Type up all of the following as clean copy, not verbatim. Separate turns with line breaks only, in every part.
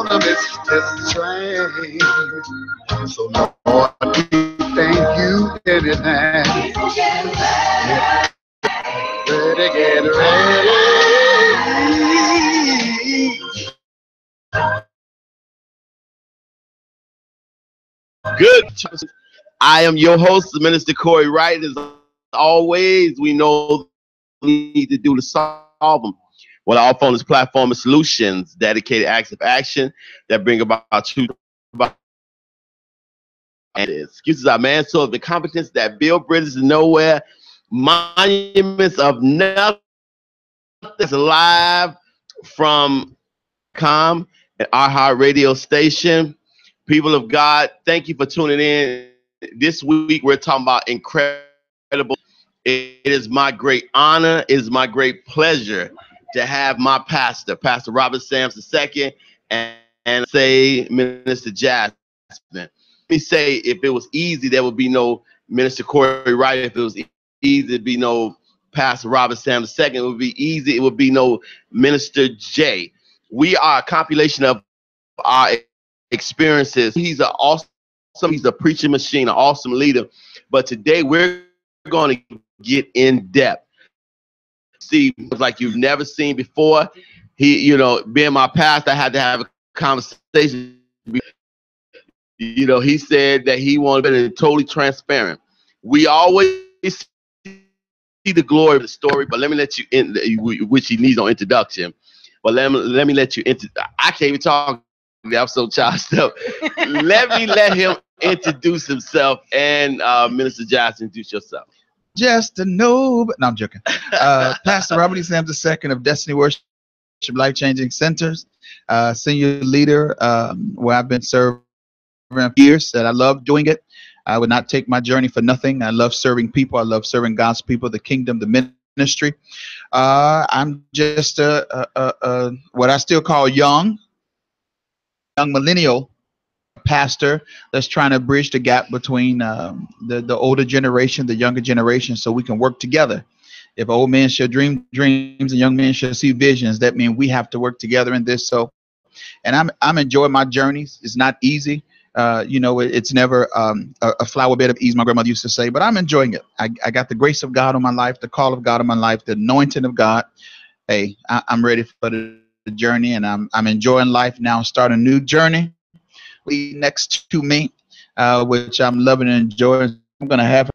the Mr. Train. So Lord, we thank you in advance. Get ready.
Good. I am your host, Minister Corey Wright. As always, we know we need to do to solve them. Well, our phone is platform of solutions, dedicated acts of action that bring about truth. And excuses are mantle of the competence that build bridges to nowhere, monuments of nothing. Live from and our heart radio station. People of God, thank you for tuning in. This week we're talking about incredible. It is my great honor, it is my great pleasure to have my pastor, Pastor Robert Sams II, and say Minister Jasmine. Let me say, if it was easy, there would be no Minister Corey Wright. If it was easy, there'd be no Pastor Robert Sams II. It would be easy. It would be no Minister J. We are a compilation of our experiences. He's he's a preaching machine, an awesome leader. But today we're going to get in depth. See, like you've never seen before. Being my pastor, I had to have a conversation. He said that he wanted to be totally transparent. We always see the glory of the story, but let me let you in, which he needs no introduction. But let me let you into. I can't even talk. I'm so charged up. let him introduce himself, and Minister Johnson, introduce yourself.
Just a no, but no, I'm joking. Pastor Robert Sams II of Destiny Worship Life Changing Centers, senior leader, where I've been serving for years. That I love doing it. I would not take my journey for nothing. I love serving people. I love serving God's people, the kingdom, the ministry. I'm just what I still call young millennial pastor that's trying to bridge the gap between the older generation, the younger generation, so we can work together. If old men shall dream dreams and young men shall see visions, that means we have to work together in this. So, and I'm enjoying my journeys. It's not easy. It's never a flower bed of ease, my grandmother used to say, but I'm enjoying it. I got the grace of God on my life, the call of God on my life, the anointing of God. Hey, I'm ready for the journey, and I'm enjoying life now. Start a new journey. Next to me, which I'm loving and enjoying. I'm gonna have.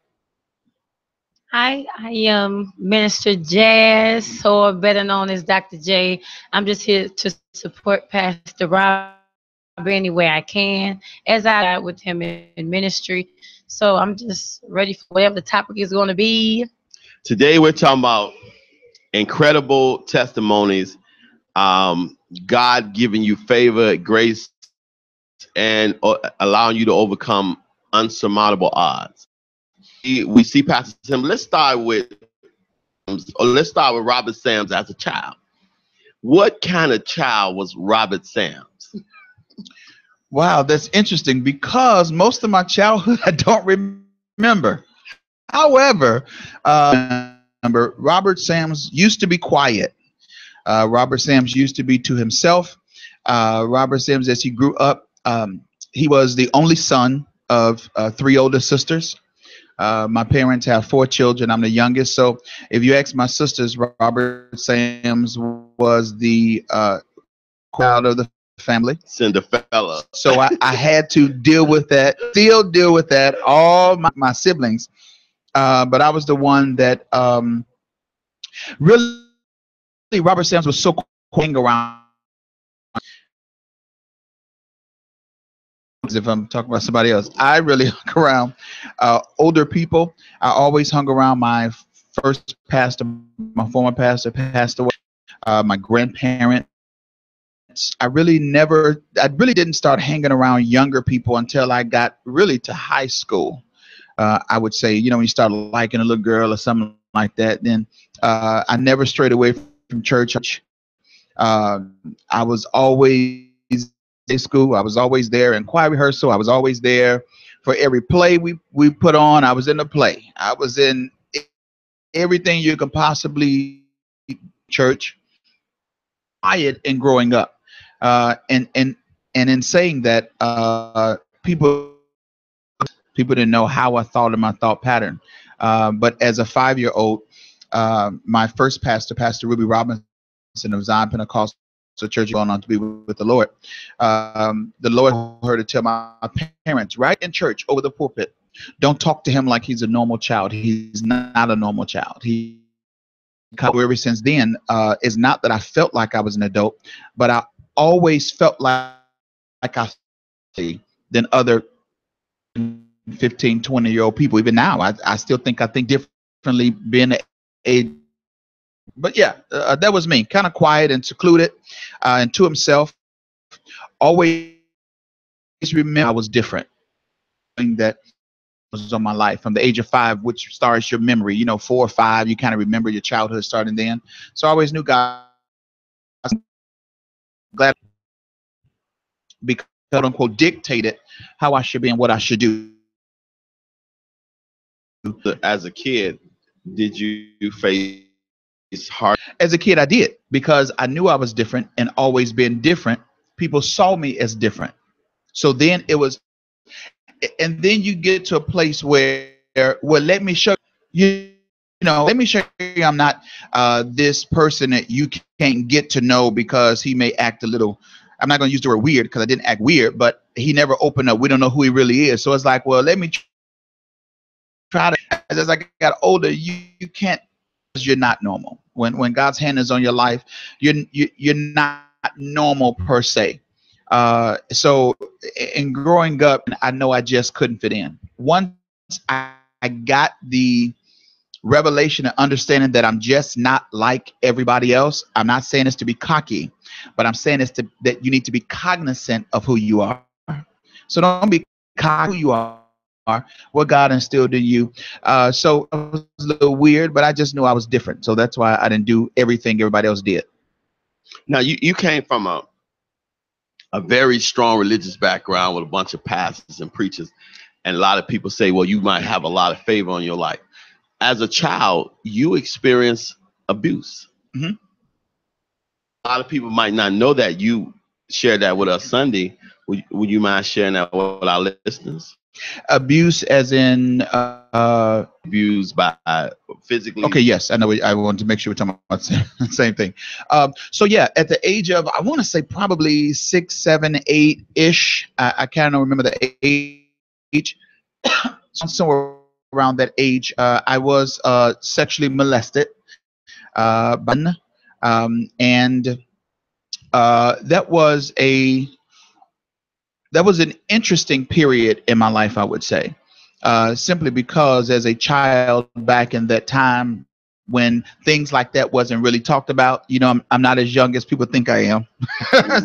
Hi, I am Minister Jazz, or better known as Dr. J. I'm just here to support Pastor Rob any way I can, as I with him in ministry. So I'm just ready for whatever the topic is going to be.
Today we're talking about incredible testimonies, God giving you favor, grace, and allowing you to overcome unsurmountable odds. We see Pastor Sam. Let's start with Robert Sams as a child. What kind of child was Robert Sams?
Wow, that's interesting because most of my childhood I don't remember. However, Robert Sams used to be quiet. Robert Sams used to be to himself. Robert Sams, as he grew up, he was the only son of three older sisters. My parents have four children. I'm the youngest. So if you ask my sisters, Robert Sams was the child of the family.
Cinderella.
So I had to deal with that, still deal with that, all my siblings. But I was the one that really, Robert Sams was so quick around. If I'm talking about somebody else, I really hung around older people. I always hung around my first pastor, my former pastor, passed away, my grandparents. I really didn't start hanging around younger people until I got really to high school. I would say, when you start liking a little girl or something like that, then I never strayed away from church. I was always in school. I was always there in choir rehearsal. I was always there for every play we put on. I was in the play. I was in everything you could possibly church. Quiet and growing up, and And in saying that, people didn't know how I thought in my thought pattern. But as a 5-year-old, my first pastor, Pastor Ruby Robinson of Zion Pentecostal Church, going on to be with the Lord. The Lord told her to tell my parents right in church over the pulpit, don't talk to him like he's a normal child. He's not a normal child. Ever since then, is not that I felt like I was an adult, but I always felt like I than other 15, 20-year-old people. Even now, I still think I think differently being a but yeah, that was me, kind of quiet and secluded, and to himself. Always remember I was different. That was on my life from the age of 5, which starts your memory. 4 or 5, you kind of remember your childhood starting then. So I always knew God. Glad because quote unquote dictated how I should be and what I should do.
As a kid, did you face hard?
As a kid, I did, because I knew I was different, and always been different. People saw me as different. So then it was, and then you get to a place where, well, let me show you, let me show you I'm not this person that you can't get to know because he may act a little. I'm not going to use the word weird because I didn't act weird, but he never opened up. We don't know who he really is. So it's like, well, let me try to. As I got older, you can't. You're not normal. When God's hand is on your life, you're not normal per se. So in growing up, I know I just couldn't fit in. Once I got the revelation and understanding that I'm just not like everybody else. I'm not saying this to be cocky, but I'm saying this that you need to be cognizant of who you are. So don't be cocky who you are, what God instilled in you. So it was a little weird, but I just knew I was different. So that's why I didn't do everything everybody else did.
Now you came from a very strong religious background with a bunch of pastors and preachers, and a lot of people say, well, you might have a lot of favor on your life. As a child, you experience abuse.
Mm-hmm.
A lot of people might not know that. You shared that with us Sunday. Would you mind sharing that with our listeners?
Abuse as in
abused by physically.
Okay, yes, I know. I wanted to make sure we're talking about the same thing. So yeah, at the age of, I want to say probably 6, 7, 8 ish. I kind of remember the age. Somewhere around that age, I was sexually molested, and that was an interesting period in my life, I would say, simply because as a child back in that time when things like that wasn't really talked about, I'm not as young as people think I am.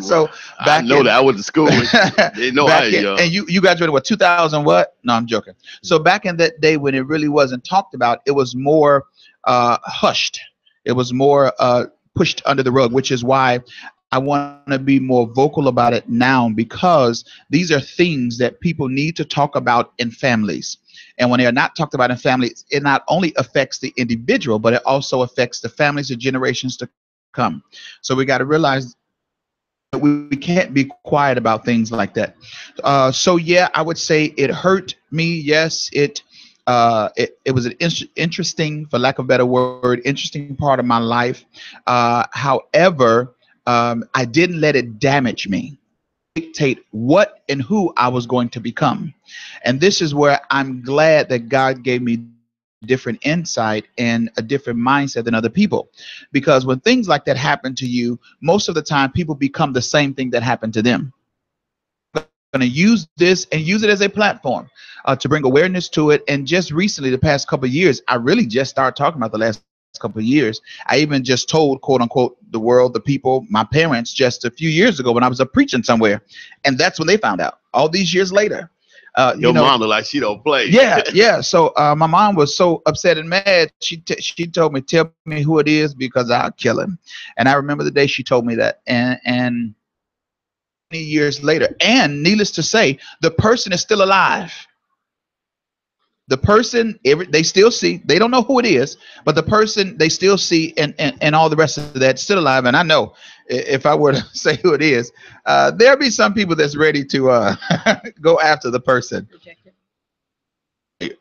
So back
I know that I went to school. They know I am young.
And you graduated what, 2000 what? No, I'm joking. So back in that day when it really wasn't talked about, it was more hushed. It was more pushed under the rug, which is why I want to be more vocal about it now, because these are things that people need to talk about in families. And when they are not talked about in families, it not only affects the individual, but it also affects the families of generations to come. So we got to realize that we can't be quiet about things like that. So yeah, I would say it hurt me. Yes, it was an interesting, for lack of a better word, interesting part of my life. However, I didn't let it damage me, dictate what and who I was going to become. And this is where I'm glad that God gave me different insight and a different mindset than other people. Because when things like that happen to you, most of the time people become the same thing that happened to them. I'm going to use this and use it as a platform to bring awareness to it. And just recently, the past couple of years, I really just started talking about the last couple of years. I even just told, quote unquote, the world, the people, my parents, just a few years ago when I was preaching somewhere. And that's when they found out all these years later.
Your mom look like she don't play.
Yeah. So my mom was so upset and mad. She told me, tell me who it is because I'll kill him. And I remember the day she told me that. And many years later, and needless to say, the person is still alive. The person, they still see, they don't know who it is, but the person they still see, and all the rest of that still alive. And I know if I were to say who it is, there'll be some people that's ready to go after the person.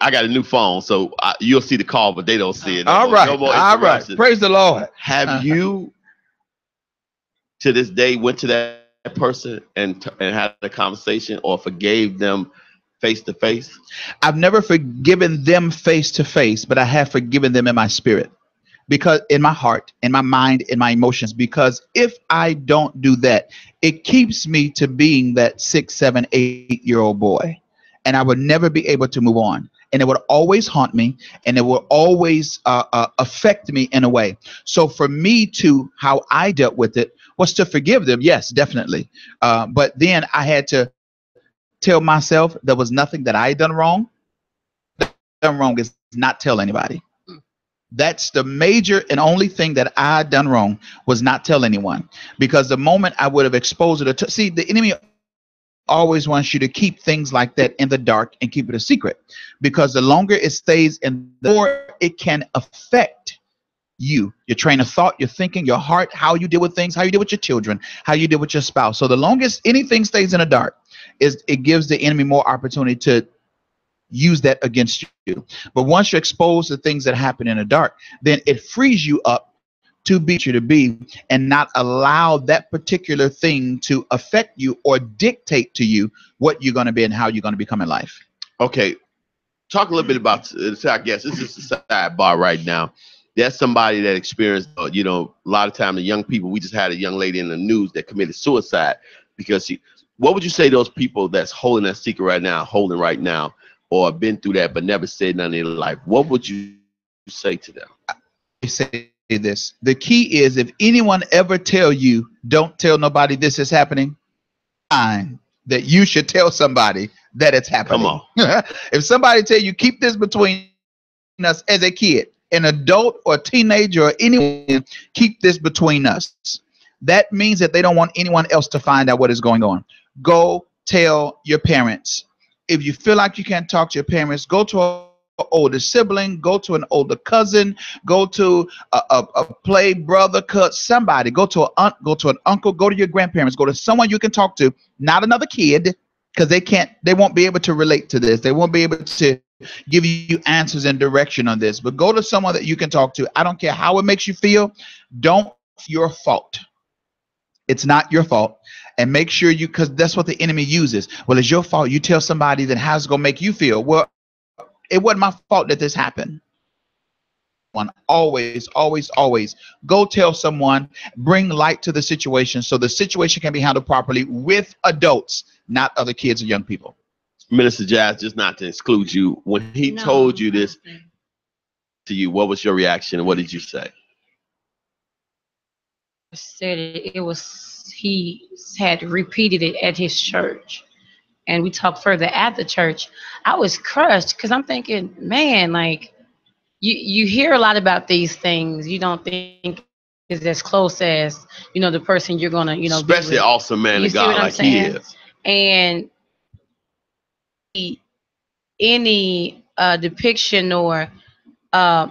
I got a new phone, so you'll see the call, but they don't see it.
All right,
no more
all right. Praise the Lord.
Have you, to this day, went to that person and had a conversation or forgave them face to face?
I've never forgiven them face to face, but I have forgiven them in my spirit, because in my heart, in my mind, in my emotions. Because if I don't do that, it keeps me to being that 6, 7, 8-year-old boy, and I would never be able to move on. And it would always haunt me, and it will always affect me in a way. So for me to, how I dealt with it was to forgive them. Yes, definitely. But then I had to tell myself there was nothing that I had done wrong. Done wrong is not tell anybody. That's the major and only thing that I done wrong, was not tell anyone. Because the moment I would have exposed it, see, the enemy always wants you to keep things like that in the dark and keep it a secret, because the longer it stays in, the more it can affect you, your train of thought, your thinking, your heart, how you deal with things, how you deal with your children, how you deal with your spouse. So the longest anything stays in the dark, it gives the enemy more opportunity to use that against you. But once you expose the things that happen in the dark, then it frees you up to be you to be, and not allow that particular thing to affect you or dictate to you what you're going to be and how you're going to become in life.
Okay, talk a little bit about, I guess this is a sidebar right now. There's somebody that experienced, a lot of time the young people, we just had a young lady in the news that committed suicide because what would you say to those people that's holding that secret right now, or been through that but never said nothing in their life? What would you say to them?
I say this. The key is, if anyone ever tell you, don't tell nobody this is happening, fine, that you should tell somebody that it's happening.
Come on.
If somebody tell you, keep this between us as a kid, an adult or teenager or anyone, keep this between us, that means that they don't want anyone else to find out what is going on. Go tell your parents. If you feel like you can't talk to your parents, go to an older sibling, go to an older cousin, go to a play brother, somebody, go to an aunt, go to an uncle, go to your grandparents, go to someone you can talk to, not another kid, because they won't be able to relate to this. They won't be able to give you answers and direction on this, but go to someone that you can talk to. I don't care how it makes you feel. Don't, your fault. It's not your fault. And make sure because that's what the enemy uses. Well, it's your fault. You tell somebody, that how's it going to make you feel? Well, it wasn't my fault that this happened. Always go tell someone, bring light to the situation so the situation can be handled properly with adults, not other kids or young people.
Minister Jazz, just not to exclude you, when he told you this to you, what was your reaction and what did you say?
Said it was, he had repeated it at his church, and we talked further at the church. I was crushed because I'm thinking, man, like you hear a lot about these things. You don't think is as close as the person you're gonna
especially awesome man of God like he is.
And any depiction or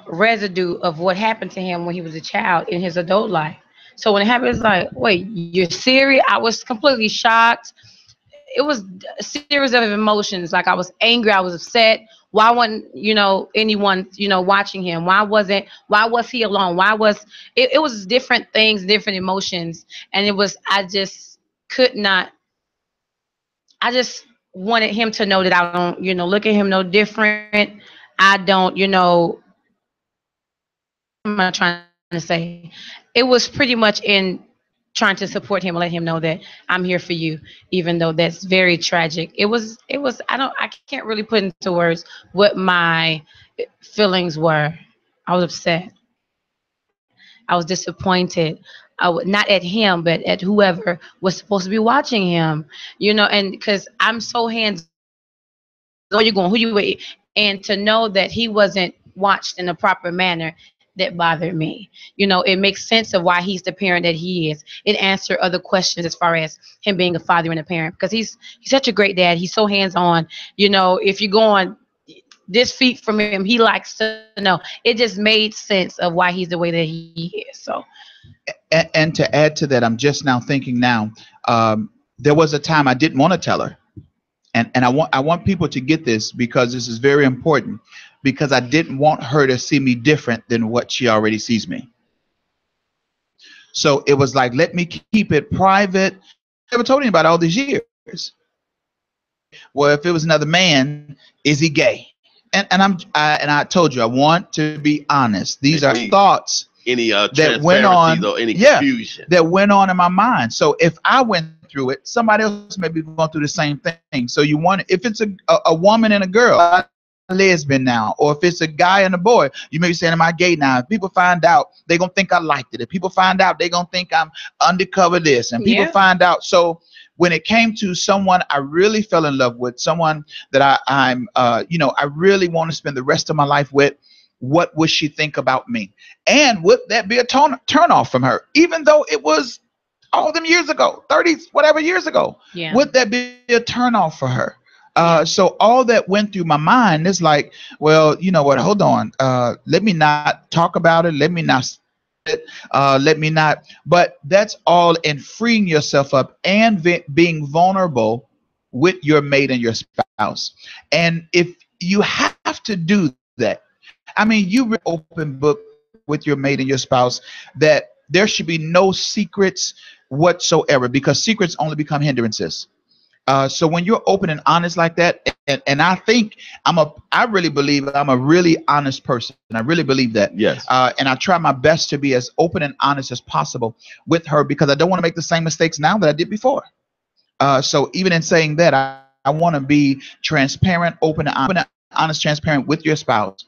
residue of what happened to him when he was a child in his adult life. So when it happened, it's like, wait, you're serious? I was completely shocked. It was a series of emotions. Like, I was angry, I was upset. Why wasn't anyone watching him? Why was he alone? Why was it was different things, different emotions. And it was, I just wanted him to know that I don't look at him no different. I don't what am I trying to say? It was pretty much in trying to support him and let him know that I'm here for you, even though that's very tragic. It was I can't really put into words what my feelings were. I was upset. I was disappointed. Not at him, but at whoever was supposed to be watching him, and because I'm so hands on, you're going, who you with? And to know that he wasn't watched in a proper manner, that bothered me. It makes sense of why he's the parent that he is. It answers other questions as far as him being a father and a parent, because he's such a great dad. He's so hands-on. If you're going, this feat from him. He likes to know. It just made sense of why he's the way that he is. So,
And to add to that, I'm just now thinking now, there was a time I didn't want to tell her. And I want people to get this because this is very important, because I didn't want her to see me different than what she already sees me. So it was like, let me keep it private. I never told anybody all these years. Well, if it was another man, is he gay? And I told you I want to be honest. These are thoughts
any
that went on,
or any confusion
that went on in my mind. So if I went through it, somebody else may be going through the same thing. So you want, if it's a woman and a girl, a lesbian now, or if it's a guy and a boy, you may be saying, am I gay now? If people find out, they're gonna think I liked it. If people find out, they're gonna think I'm undercover this, and people find out. So when it came to someone I really fell in love with, someone that I'm I really want to spend the rest of my life with, what would she think about me? And would that be a turn off from her, even though it was all them years ago, 30 whatever years ago? Would that be a turn off for her? So all that went through my mind is like, well, you know what, hold on, let me not talk about it, let me not but that's all in freeing yourself up and being vulnerable with your mate and your spouse. And if you have to do that, I mean, you open book with your mate and your spouse, that there should be no secrets whatsoever, because secrets only become hindrances. So when you're open and honest like that, and I think I really believe I'm a really honest person. And I really believe that.
Yes.
And I try my best to be as open and honest as possible with her, because I don't want to make the same mistakes now that I did before. So even in saying that, I want to be transparent, open and honest, transparent with your spouse.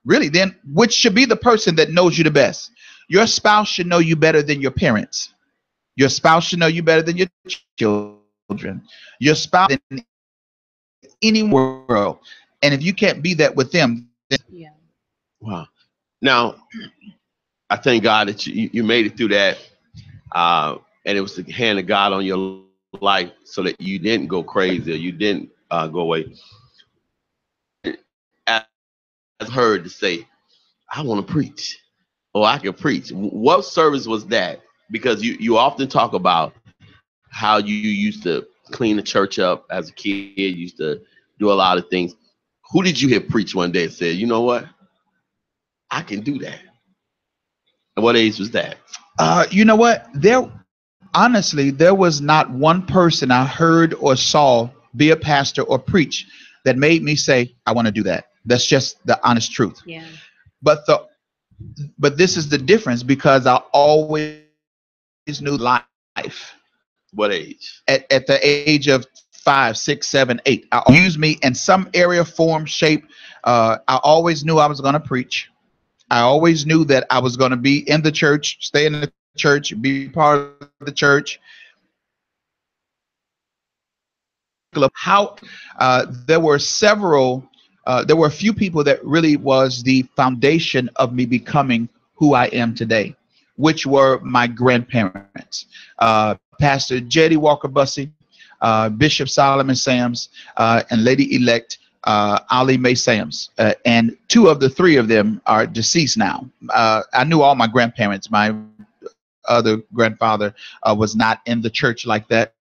Really, then, which should be the person that knows you the best. Your spouse should know you better than your parents. Your spouse should know you better than your children. Your spouse in any world. And if you can't be that with them, then
wow. Now, I thank God that you made it through that, and it was the hand of God on your life, so that you didn't go crazy, or you didn't go away. I've heard to say, I want to preach, or I can preach. What service was that? Because you often talk about how you used to clean the church up as a kid, you used to do a lot of things. Who did you hear preach one day and said, you know what, I can do that? And what age was that?
You know what? Honestly, there was not one person I heard or saw be a pastor or preach that made me say, I want to do that. That's just the honest truth.
Yeah.
But this is the difference, because I always knew life.
What age?
At the age of 5, 6, 7, 8, I used me in some area, form, shape. I always knew I was going to preach. I always knew that I was going to be in the church, stay in the church, be part of the church. How there were a few people that really was the foundation of me becoming who I am today, which were my grandparents, Pastor Jetty Walker Bussey, Bishop Solomon Sams, and Lady-elect Ali Mae Sams. And 2 of the 3 of them are deceased now. I knew all my grandparents. My other grandfather was not in the church like that.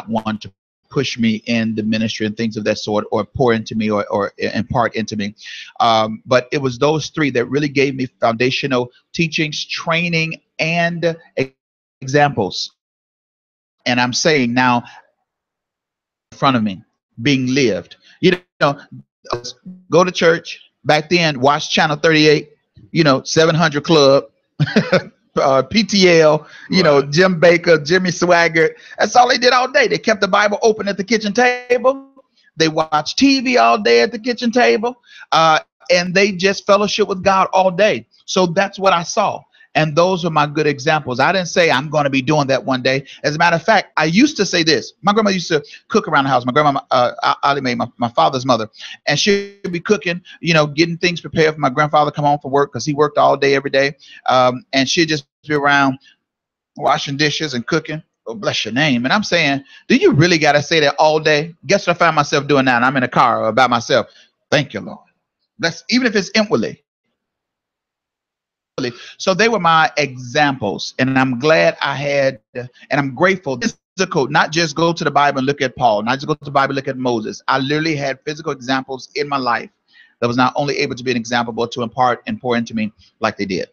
I wanted to push me in the ministry and things of that sort, or pour into me, or impart into me. But it was those 3 that really gave me foundational teachings, training, and examples. And I'm saying now, in front of me, being lived. You know, go to church. Back then, watch Channel 38, 700 Club, PTL, Jim Baker, Jimmy Swaggart. That's all they did all day. They kept the Bible open at the kitchen table. They watched TV all day at the kitchen table. And they just fellowship with God all day. So that's what I saw. And those are my good examples. I didn't say I'm going to be doing that one day. As a matter of fact, I used to say this. My grandma used to cook around the house. My grandma, Ali Mae, my father's mother, and she'd be cooking, getting things prepared for my grandfather to come home from work, because he worked all day, every day. And she'd just be around washing dishes and cooking. Oh, bless your name. And I'm saying, do you really got to say that all day? Guess what I find myself doing now? And I'm in a car or by myself. Thank you, Lord. That's even if it's inwardly. So they were my examples, and I'm glad I had, and I'm grateful. Physical, not just go to the Bible and look at Paul, not just go to the Bible and look at Moses. I literally had physical examples in my life that was not only able to be an example, but to impart and pour into me like they did.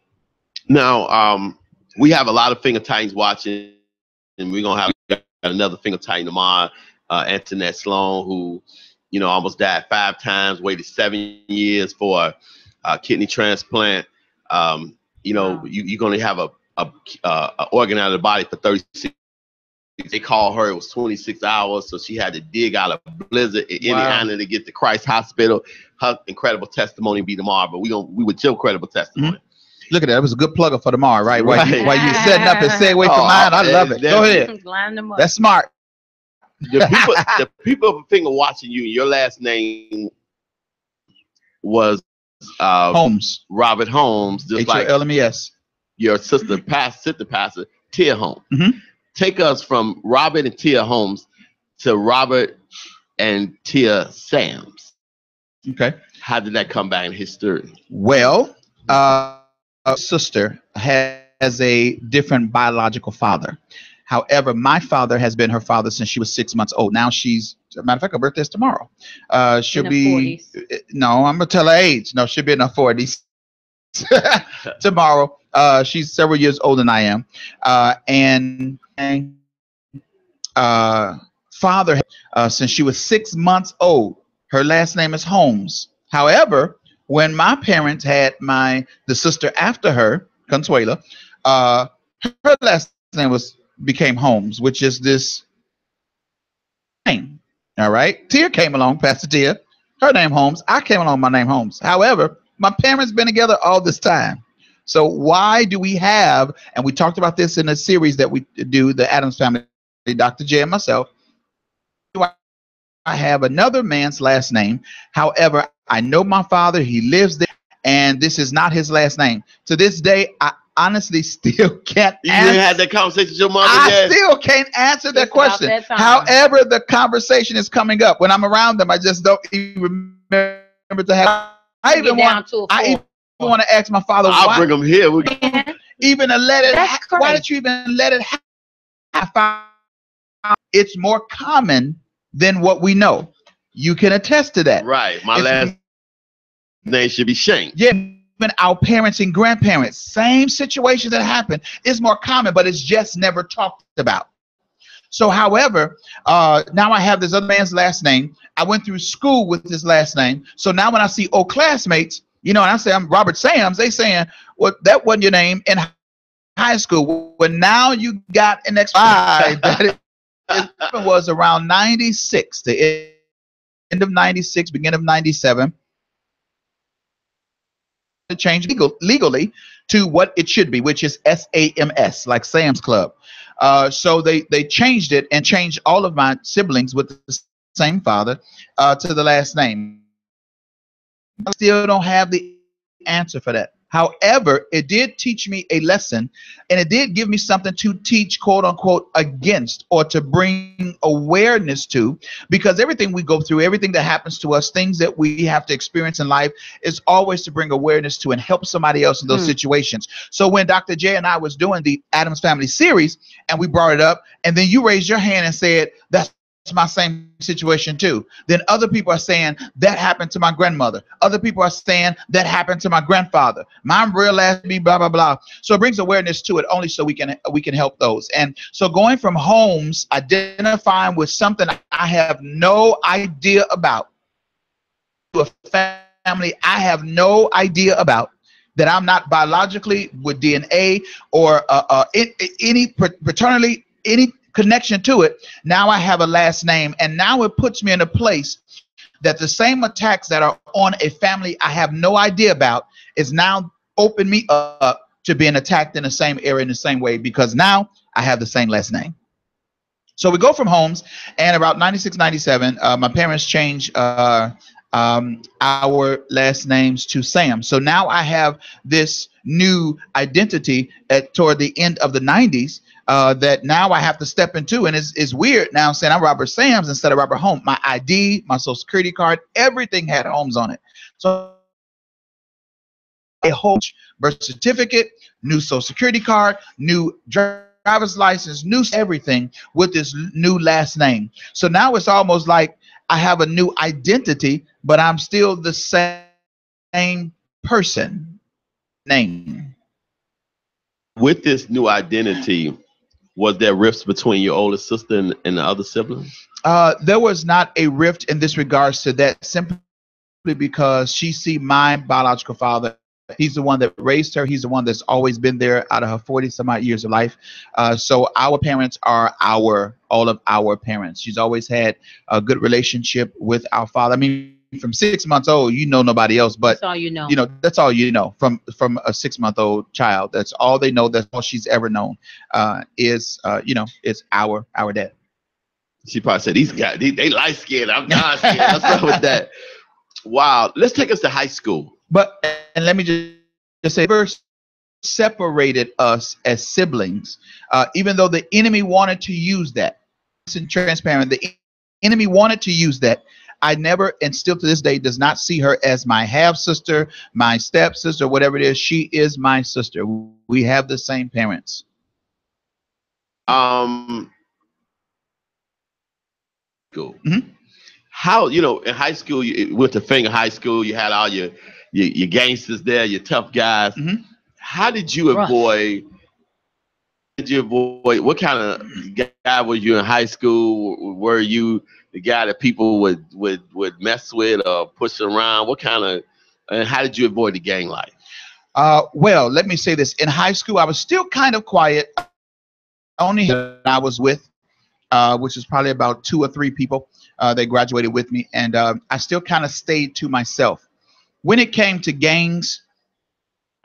Now, we have a lot of finger titans watching, and we're gonna have another finger titan tomorrow. Antoinette Sloan, who, almost died 5 times, waited 7 years for a kidney transplant. Wow. You're gonna have a organ out of the body for 36. They called her. It was 26 hours, so she had to dig out a blizzard in Indiana to get to Christ Hospital. Her incredible testimony be tomorrow, but we with your credible testimony.
Mm-hmm. Look at that. It was a good plugger for tomorrow, right? While you setting up and segue from mine, I love it. Go ahead. That's smart.
The people of Finger watching you. Your last name was
Holmes.
Robert Holmes, just like
H-O-L-M-E-S.
Your sister pastor Tia Holmes.
Mm-hmm.
Take us from Robert and Tia Holmes to Robert and Tia Sams.
Okay.
How did that come back in history?
Well, a sister has a different biological father. However, my father has been her father since she was 6 months old. Now she's, as a matter of fact, her birthday is tomorrow. She'll be 40s. No, I'm gonna tell her age. No, she'll be in her 40s tomorrow. She's several years older than I am, and father since she was 6 months old. Her last name is Holmes. However, when my parents had the sister after her, Consuela, her last name became Holmes, which is this name. All right. Tia came along, Pastor Tia. Her name Holmes. I came along, my name Holmes. However, my parents been together all this time. So why do we have, and we talked about this in a series that we do, the Addams Family, Dr. J and myself, I have another man's last name. However, I know my father, he lives there, and this is not his last name. To this day, I honestly still can't answer.
You had that conversation with your mother?
I still can't answer that question. However, the conversation is coming up. When I'm around them, I just don't even remember to have. I even want to ask my father.
I'll bring him here.
Even to let it. Why did you even let it happen? It's more common than what we know. You can attest to that.
Right. My last name should be Shane.
Yeah. Even our parents and grandparents, same situations that happen, is more common, but it's just never talked about. So, however, now I have this other man's last name. I went through school with this last name. So now when I see old classmates, and I say I'm Robert Sams, they saying, well, that wasn't your name in high school. Well, now you got an extra that it was around 96, the end of 96, beginning of 97. To change legally to what it should be, which is SAMS, like Sam's Club. So they changed it and changed all of my siblings with the same father to the last name. I still don't have the answer for that. However, it did teach me a lesson, and it did give me something to teach, quote unquote, against, or to bring awareness to, because everything we go through, everything that happens to us, things that we have to experience in life, is always to bring awareness to and help somebody else in those situations. So when Dr. J and I was doing the Addams Family series, and we brought it up, and then you raised your hand and said, that's my same situation too. Then other people are saying that happened to my grandmother. Other people are saying that happened to my grandfather. My real last name, blah blah blah. So it brings awareness to it, only so we can help those. And so going from Holmes, identifying with something I have no idea about, to a family I have no idea about, that I'm not biologically with DNA or any paternally, any connection to it. Now I have a last name, and now it puts me in a place that the same attacks that are on a family I have no idea about is now open me up to being attacked in the same area in the same way, because now I have the same last name. So we go from Holmes, and about 96, 97, my parents changed our last names to Sam. So now I have this new identity toward the end of the 90s that now I have to step into, and it's weird now saying I'm Robert Sams instead of Robert Holmes. My ID, my social security card, everything had Holmes on it. So a whole birth certificate, new social security card, new driver's license, new everything with this new last name. So now it's almost like I have a new identity, but I'm still the same person name.
With this new identity, was there rifts between your older sister and the other siblings?
There was not a rift in this regards to that, simply because she see my biological father. He's the one that raised her. He's the one that's always been there out of her 40 some odd years of life. So our parents are all of our parents. She's always had a good relationship with our father. I mean, from 6 months old, you know nobody else, but
That's all you know.
that's all you know from a 6-month-old child. That's all they know. That's all she's ever known. Is it's our dad.
She probably said, "These guys, they light skinned. I'm dark skinned." What's up with that? Wow. Let's take us to high school.
But and let me just say, first separated us as siblings, even though the enemy wanted to use that. Listen, transparent. The enemy wanted to use that. I never, and still to this day, does not see her as my half sister, my stepsister, whatever it is. She is my sister. We have the same parents.
Cool.
Mhm.
How, in high school, you went to Finger High School, you had all your gangsters there, your tough guys.
Mhm.
How did you
Rough.
avoid? What kind of guy were you in high school? Were you the guy that people would mess with or push around? And how did you avoid the gang life?
Well, let me say this. In high school, I was still kind of quiet. Only I was with, which is probably about 2 or 3 people. They graduated with me, and I still kind of stayed to myself. When it came to gangs,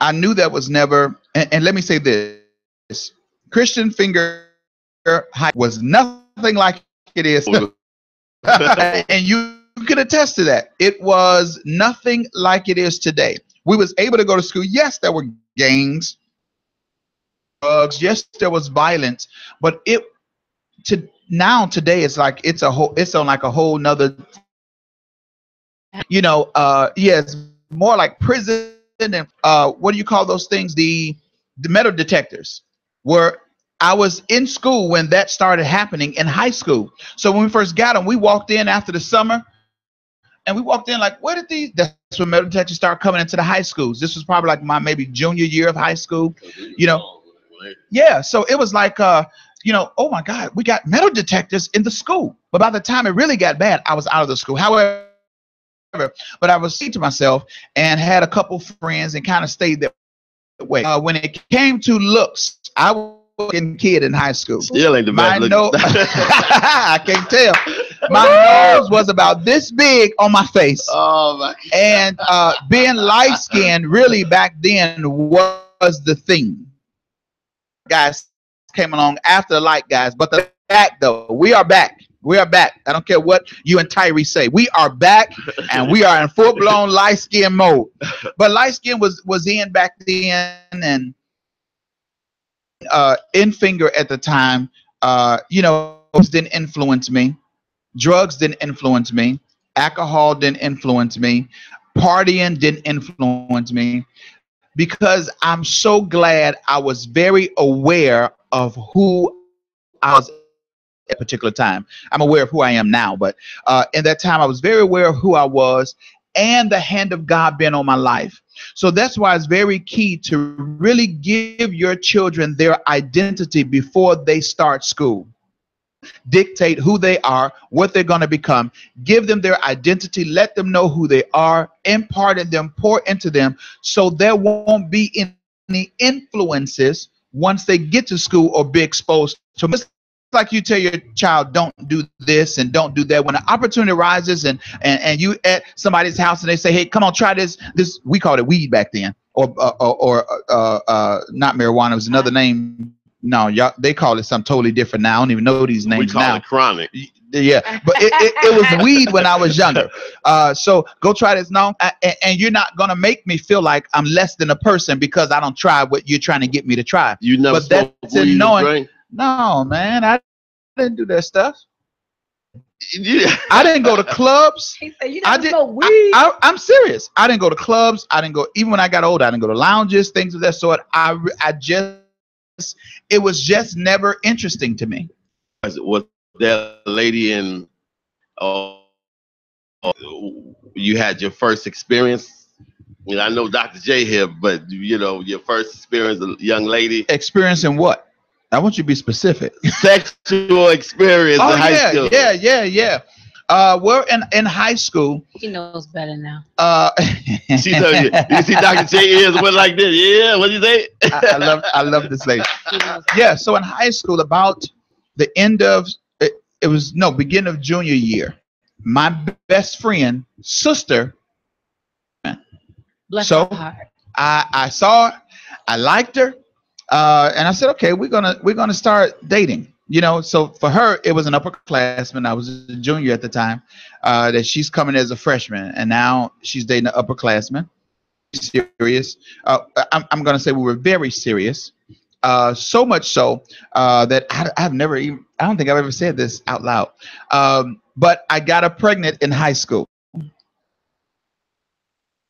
I knew that was never. And let me say this: Christian Finger High was nothing like it is, and you can attest to that. It was nothing like it is today. We was able to go to school. Yes, there were gangs, drugs. Yes, there was violence, but today it's like it's on like a whole nother. It's more like prison and what do you call those things? The metal detectors. Where I was in school when that started happening in high school. So when we first got them, we walked in after the summer, and we walked in like, where did these? That's when metal detectors started coming into the high schools. This was probably like my maybe junior year of high school. Yeah. So it was like, oh my God, we got metal detectors in the school. But by the time it really got bad, I was out of the school. However, but I was saying to myself and had a couple friends and kind of stayed that way. When it came to looks, I was a kid in high school.
Still ain't the
My
best
nose,
looking.
I can't tell. My nose was about this big on my face.
Oh my God.
And being light skinned really back then was the thing. Guys came along after the light guys, but the back though, we are back. We are back. I don't care what you and Tyree say. We are back, and we are in full-blown light-skin mode. But light-skin was in back then, and in Finger at the time, didn't influence me. Drugs didn't influence me. Alcohol didn't influence me. Partying didn't influence me. Because I'm so glad I was very aware of who I was at a particular time. I'm aware of who I am now, but in that time I was very aware of who I was and the hand of God being on my life. So that's why it's very key to really give your children their identity before they start school. Dictate who they are, what they're going to become, give them their identity, let them know who they are, impart in them, pour into them, so there won't be any influences once they get to school or be exposed to. It's like you tell your child, don't do this and don't do that. When an opportunity arises and you at somebody's house and they say, hey, come on, try this. We called it weed back then, or not marijuana. It was another name. No, y'all, they call it something totally different now. I don't even know these names
We call
now.
it chronic.
Yeah, but it was weed when I was younger. So go try this now, and you're not gonna make me feel like I'm less than a person because I don't try what you're trying to get me to try.
You never
But that's
smoked weed or
knowing.
drink?
No, man, I didn't do that stuff. I didn't go to clubs.
He said, "You
I
never
did.
smoke weed."
I'm serious. I didn't go to clubs. I didn't go. Even when I got older, I didn't go to lounges, things of that sort. I just, it was just never interesting to me.
Was that lady in? You had your first experience. You know, I know Dr. J here, but you know your first experience, a young lady.
Experiencing what? I want you to be specific.
Sexual experience
Oh
in high
yeah,
school.
yeah. We're in high school.
He knows better now.
She told you. You see, Dr. J ears went like this. Yeah, what do you say?
I love this lady.
He knows.
Yeah, so in high school, about the end of it was no beginning of junior year. My best friend sister.
Bless
So
her heart.
I saw her, I liked her, and I said, okay, we're gonna start dating. You know, so for her, it was an upperclassman. I was a junior at the time. That she's coming as a freshman, and now she's dating an upperclassman. Serious. I'm gonna say we were very serious. So much so that I've never even. I don't think I've ever said this out loud. But I got her pregnant in high school.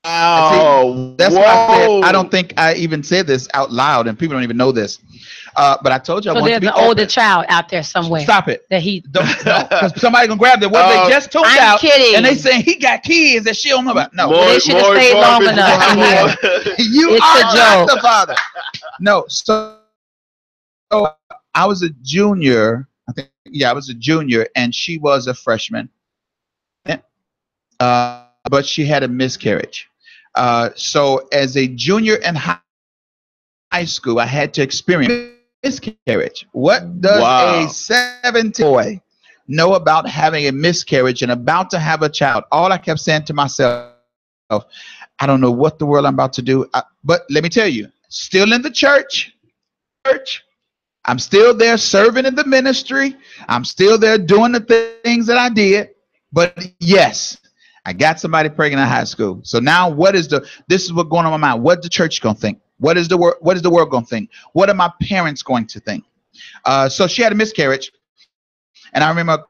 Oh,
That's
whoa.
why I said I don't think I even said this out loud, and people don't even know this. But I told you I
So
want
there's
to be
an older
open.
child out there somewhere
Stop it.
that he.
Don't, no, because somebody gonna grab the what they just told
I'm
out,
kidding.
and they saying he got kids that she don't know about. No,
More-
They should have
more
stayed long
bitches
enough.
will have
Yeah.
you
It's
are
a
not
joke.
the father. No, so I was a junior. I think I was a junior, and she was a freshman. But she had a miscarriage. So as a junior in high school, I had to experience miscarriage. What does
Wow.
a 17 boy know about having a miscarriage and about to have a child? All I kept saying to myself, I don't know what the world I'm about to do. But let me tell you, still in the church. I'm still there serving in the ministry. I'm still there doing the things that I did. But yes, I got somebody pregnant in high school. So now this is what going on in my mind. What the church gonna think? What is the world gonna think? What are my parents going to think? So she had a miscarriage, and I remember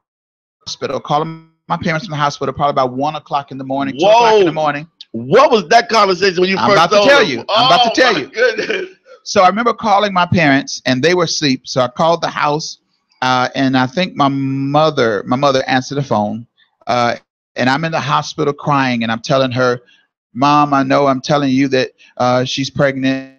hospital calling my parents from the hospital probably about 1 o'clock in the morning, 2 o'clock in the
Whoa.
morning.
What was that conversation when you
I'm
first
about to
told
tell
them?
you. I'm about to tell
my
you.
Goodness.
So I remember calling my parents, and they were asleep. So I called the house, and I think my mother answered the phone, and I'm in the hospital crying, and I'm telling her, "Mom, I know I'm telling you that she's pregnant,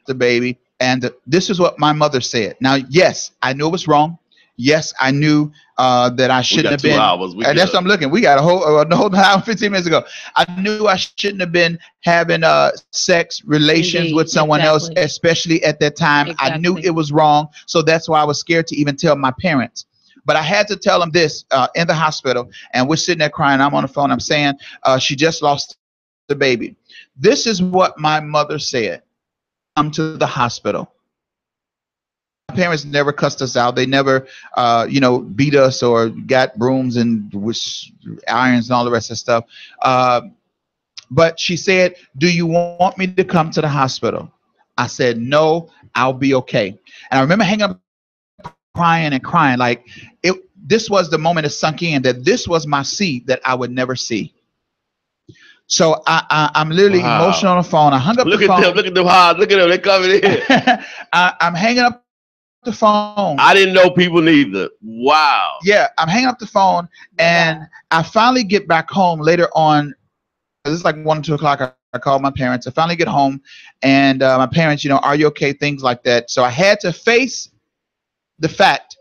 the baby." And this is what my mother said. Now, yes, I knew it was wrong. Yes, I knew that I
We
shouldn't
got
have
2
been.
hours. We
And that's what I'm looking. We got a whole hour, 15 minutes ago. I knew I shouldn't have been having sex relations
Indeed,
with someone else,
exactly.
especially at that time. I knew
Exactly.
it was wrong. So that's why I was scared to even tell my parents. But I had to tell them this in the hospital. And we're sitting there crying. I'm on the phone. I'm saying she just lost the baby. This is what my mother said. Come to the hospital. My parents never cussed us out. They never, beat us or got brooms and irons and all the rest of the stuff. But she said, "Do you want me to come to the hospital?" I said, "No, I'll be okay." And I remember hanging up, crying and crying. Like this was the moment it sunk in that this was my seed that I would never see. So I'm literally emotional on the phone. I hung up
Look
the
at
phone.
them. Look at them hard. Look at them. They coming in.
I'm hanging up the phone.
I didn't know people neither. Wow.
Yeah, I'm hanging up the phone, and I finally get back home later on. This is like 1 or 2 o'clock. I called my parents. I finally get home, and my parents, are you okay? Things like that. So I had to face the fact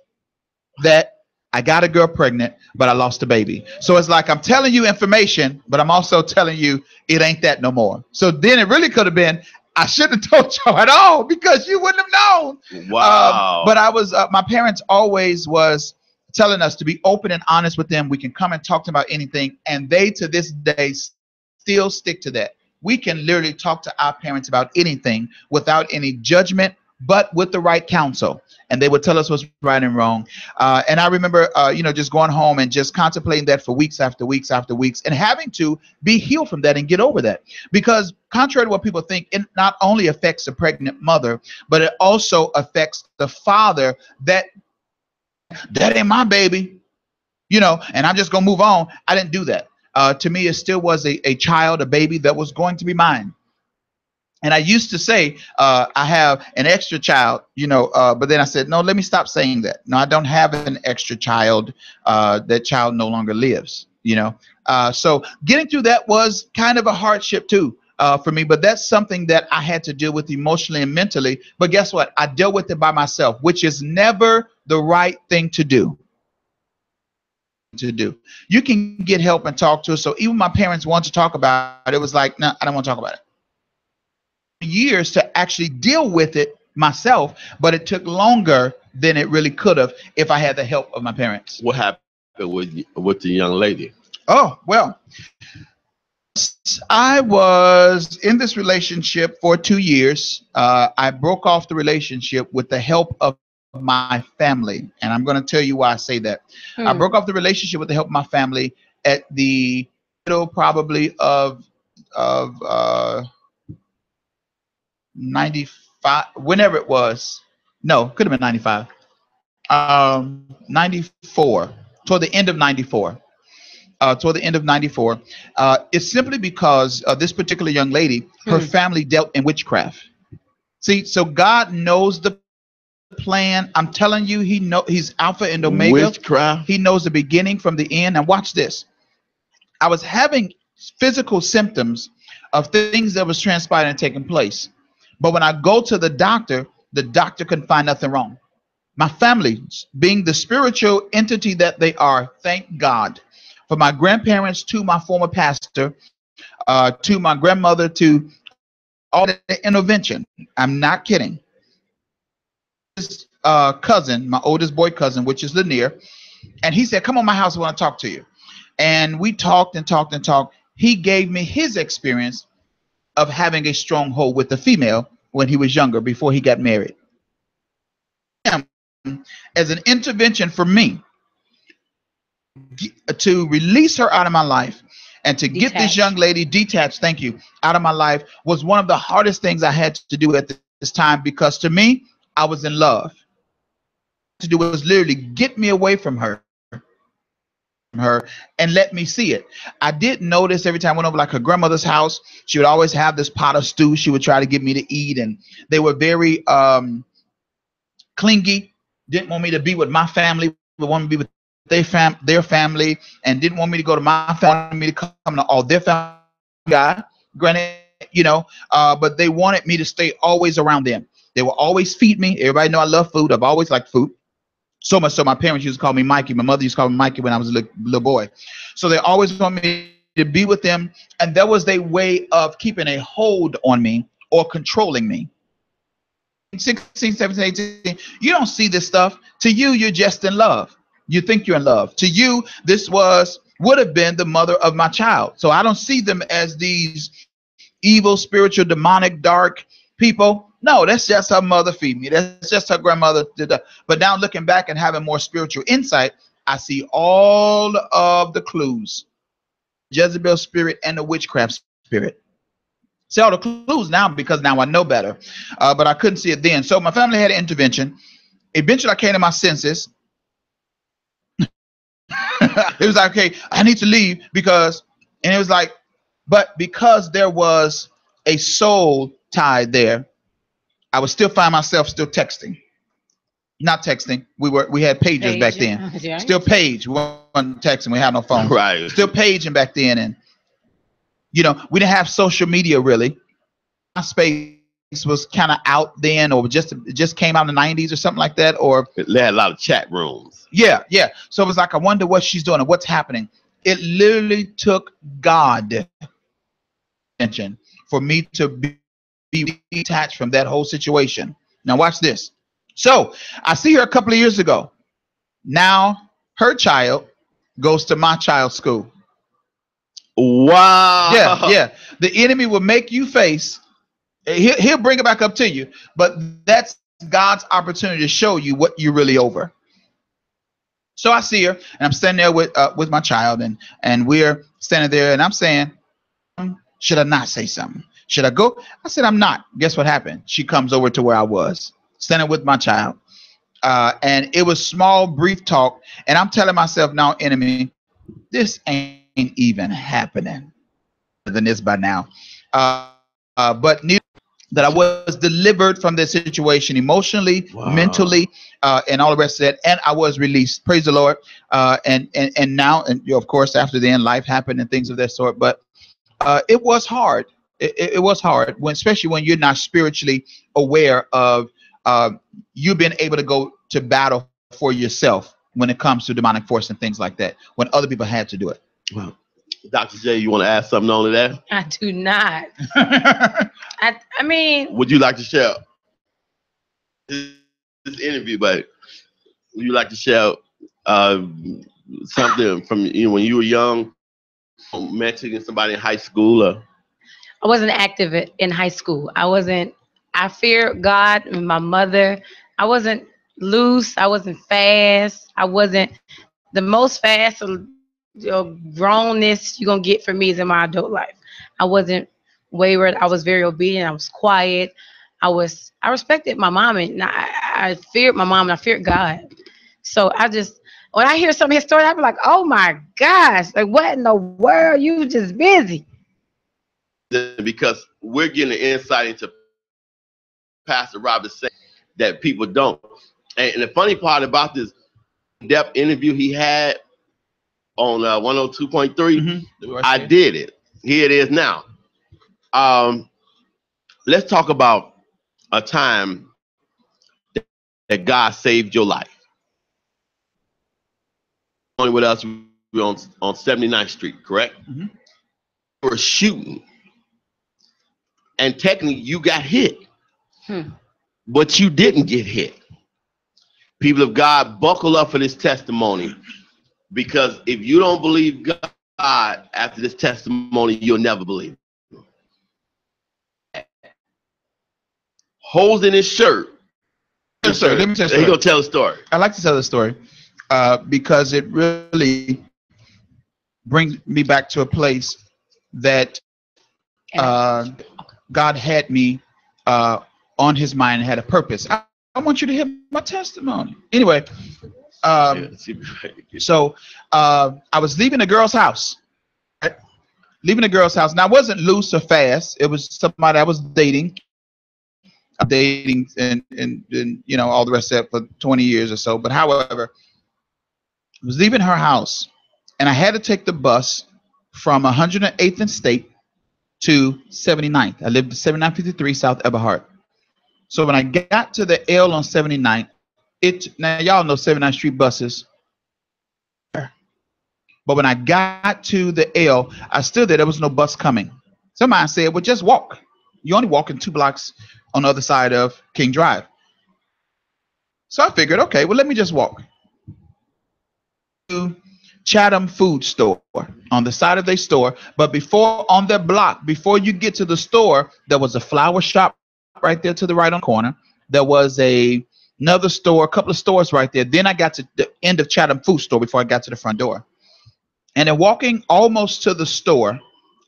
that I got a girl pregnant, but I lost a baby. So it's like I'm telling you information, but I'm also telling you it ain't that no more. So then it really could have been, I shouldn't have told y'all at all because you wouldn't have known.
Wow.
But I was, my parents always was telling us to be open and honest with them. We can come and talk to them about anything. And they, to this day, still stick to that. We can literally talk to our parents about anything without any judgment, but with the right counsel. And they would tell us what's right and wrong. And I remember, just going home and just contemplating that for weeks after weeks after weeks and having to be healed from that and get over that. Because contrary to what people think, it not only affects the pregnant mother, but it also affects the father that ain't my baby. and I'm just gonna move on. I didn't do that. To me, it still was a child, a baby that was going to be mine. And I used to say, I have an extra child, but then I said, no, let me stop saying that. No, I don't have an extra child. That child no longer lives. So getting through that was kind of a hardship too, for me. But that's something that I had to deal with emotionally and mentally. But guess what? I dealt with it by myself, which is never the right thing to do. You can get help and talk to us. So even my parents want to talk about it. It was like, no, I don't want to talk about it. Years to actually deal with it myself, but it took longer than it really could have if I had the help of my parents.
What happened with the young lady?
Oh, well, I was in this relationship for 2 years. I broke off the relationship with the help of my family, and I'm going to tell you why I say that. I broke off the relationship with the help of my family at the middle, probably of 95, whenever it was. No, could have been 95. 94, toward the end of 94. Toward the end of 94. It's simply because this particular young lady, her family dealt in witchcraft. See, so God knows the plan. I'm telling you, he's Alpha and Omega.
Witchcraft.
He knows the beginning from the end. And watch this. I was having physical symptoms of things that was transpiring and taking place. But when I go to the doctor couldn't find nothing wrong. My family, being the spiritual entity that they are, thank God. From my grandparents to my former pastor, to my grandmother, to all the intervention. I'm not kidding. His cousin, my oldest boy cousin, which is Lanier, and he said, come on my house, I want to talk to you. And we talked and talked and talked. He gave me his experience of having a stronghold with the female when he was younger, before he got married. As an intervention for me to release her out of my life and to get this young lady detached, thank you, out of my life was one of the hardest things I had to do at this time, because to me, I was in love. To do was literally get me away from her and let me see it. I did notice every time I went over like her grandmother's house, she would always have this pot of stew she would try to get me to eat, and they were very clingy, didn't want me to be with my family, but wanted me to be with their family, and didn't want me to go to my family, wanted me to come to all their family. Granted, but they wanted me to stay always around them. They will always feed me. Everybody know I love food. I've always liked food. So much so my parents used to call me Mikey. My mother used to call me Mikey when I was a little boy. So they always want me to be with them. And that was their way of keeping a hold on me or controlling me. 16, 17, 18, you don't see this stuff. To you, you're just in love. You think you're in love. To you, this would have been the mother of my child. So I don't see them as these evil, spiritual, demonic, dark people. No, that's just her mother feed me. That's just her grandmother did that. But now looking back and having more spiritual insight, I see all of the clues. Jezebel spirit and the witchcraft spirit. See all the clues now, because now I know better. But I couldn't see it then. So my family had an intervention. Eventually I came to my senses. It was like, okay, I need to leave because there was a soul tied there, I would still find myself still texting. Not texting. We had pagers back then. Right. Still page. We weren't texting. We had no phone.
Right.
Still paging back then, and we didn't have social media really. MySpace was kind of out then, or just came out in the 90s or something like that, or
they had a lot of chat rooms.
Yeah. So it was like, I wonder what she's doing and what's happening. It literally took God attention for me to be detached from that whole situation. Now watch this. So I see her a couple of years ago. Now her child goes to my child's school.
Wow.
Yeah. The enemy will make you face. He'll bring it back up to you, but that's God's opportunity to show you what you're really over. So I see her, and I'm standing there with my child, and we're standing there, and I'm saying, should I not say something? Should I go? I said, I'm not. Guess what happened? She comes over to where I was, standing with my child. And it was small, brief talk. And I'm telling myself now, enemy, this ain't even happening. Than this by now. But knew that I was delivered from this situation emotionally, mentally, and all the rest of that. And I was released. Praise the Lord. And now, and of course, after then, life happened and things of that sort. But it was hard. It was hard, when, especially when you're not spiritually aware of you being able to go to battle for yourself when it comes to demonic force and things like that, when other people had to do it.
Wow. Dr. J, you want to add something on to that?
I do not. I mean,
Would you like to share this interview, but would you like to share something from when you were young, mentoring somebody in high school? Or?
I wasn't active in high school. I feared God and my mother. I wasn't loose. I wasn't fast. I wasn't the most fast grownness you're going to get from me is in my adult life. I wasn't wayward. I was very obedient. I was quiet. I respected my mom, and I feared my mom, and I feared God. So when I hear some of his stories, I be like, oh my gosh, like what in the world? You just busy.
Because we're getting insight into Pastor Robert saying that people don't. And the funny part about this depth interview he had on 102.3, I did it. Here it is now. Let's talk about a time that God saved your life. With us, we're on 79th Street, correct? Mm-hmm. We were shooting, and technically you got hit, but you didn't get hit. People of God, buckle up for this testimony, because if you don't believe God after this testimony, you'll never believe it. Holes in his shirt.
Yes, sir. Let me tell you.
He's gonna tell a story.
I like to tell the story because it really brings me back to a place that God had me on His mind and had a purpose. I want you to hear my testimony. Anyway, so I was leaving a girl's house. Right? Leaving a girl's house. Now, I wasn't loose or fast. It was somebody I was dating. And you know, all the rest of it for 20 years or so. But however, I was leaving her house, and I had to take the bus from 108th and State to 79th. I lived at 7953 South Eberhard. So when I got to the L on 79th, now y'all know 79th Street buses. But when I got to the L, I stood there was no bus coming. Somebody said, well, just walk. You're only walking 2 blocks on the other side of King Drive. So I figured, okay, well, let me just walk to Chatham Food Store, on the side of their store. But on their block, before you get to the store, there was a flower shop right there to the right on the corner. There was another store, a couple of stores right there. Then I got to the end of Chatham Food Store before I got to the front door. And then walking almost to the store,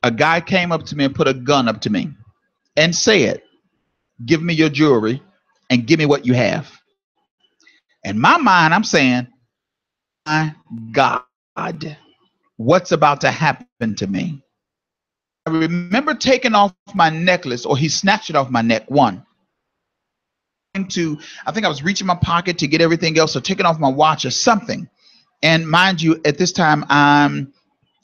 a guy came up to me and put a gun up to me and said, give me your jewelry and give me what you have. In my mind, I'm saying, my God, what's about to happen to me? I remember taking off my necklace, or he snatched it off my neck. I think I was reaching my pocket to get everything else, or taking off my watch or something. And mind you, at this time, I'm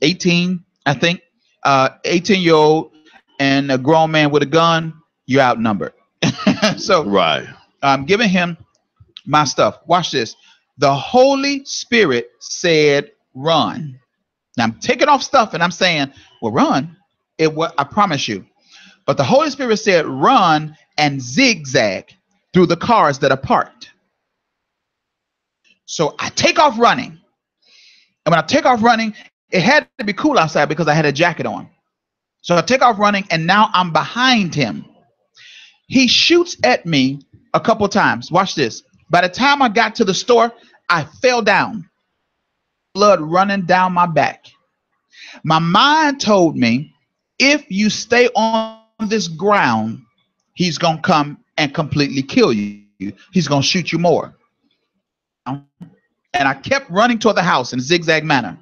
18, I think, 18-year-old and a grown man with a gun, you're outnumbered. So
right.
I'm giving him my stuff. Watch this. The Holy Spirit said, run. Now I'm taking off stuff and I'm saying, well, run. I promise you. But the Holy Spirit said, run and zigzag through the cars that are parked. So I take off running. And when I take off running, it had to be cool outside because I had a jacket on. So I take off running, and now I'm behind him. He shoots at me a couple times. Watch this. By the time I got to the store, I fell down. Blood running down my back. My mind told me, if you stay on this ground, he's going to come and completely kill you. He's going to shoot you more. and I kept running toward the house in a zigzag manner.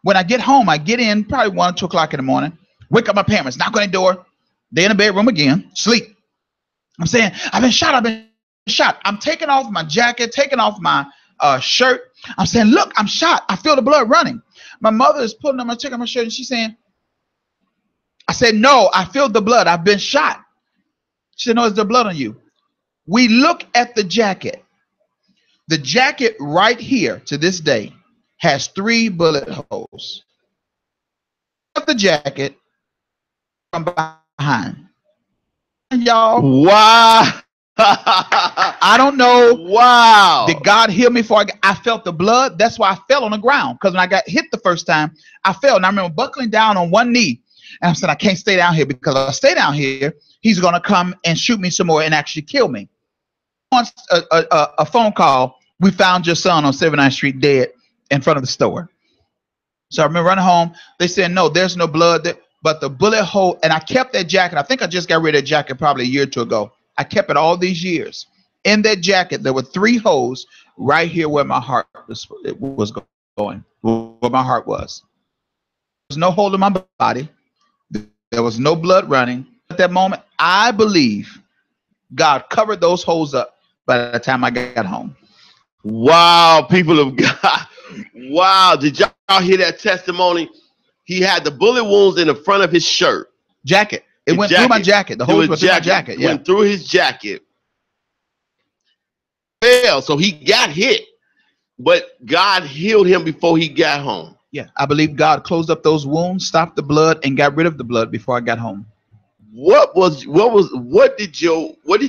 When I get home, I get in probably 1 or 2 o'clock in the morning, wake up my parents, knock on the door. They're in the bedroom again, sleep. I'm saying, I've been shot. I've been shot. I'm taking off my jacket, taking off my shirt. I'm saying, look, I'm shot. I feel the blood running. My mother is pulling on my check on my shirt, and she's saying, I said, no, I feel the blood. I've been shot. She said, no, is there blood on you? We look at the jacket. The jacket right here to this day has 3 bullet holes. The jacket from behind. Y'all.
Wow.
I don't know.
Wow.
Did God heal me before I felt the blood? That's why I fell on the ground. Because when I got hit the first time, I fell. And I remember buckling down on one knee. And I said, I can't stay down here, because if I stay down here, he's going to come and shoot me some more and actually kill me. Once a phone call, we found your son on 79th Street dead in front of the store. So I remember running home. They said, no, there's no blood there, but the bullet hole. And I kept that jacket. I think I just got rid of that jacket probably a year or 2 ago. I kept it all these years. In that jacket, there were 3 holes right here where my heart was going, where my heart was. There was no hole in my body. There was no blood running. At that moment, I believe God covered those holes up by the time I got home.
Wow, people of God. Wow. Did y'all hear that testimony? He had the bullet wounds in the front of his shirt.
Jacket. It went through my jacket. The holes were through my jacket. Yeah.
Went through his jacket. Well, so he got hit, but God healed him before he got home.
Yeah, I believe God closed up those wounds, stopped the blood, and got rid of the blood before I got home.
What did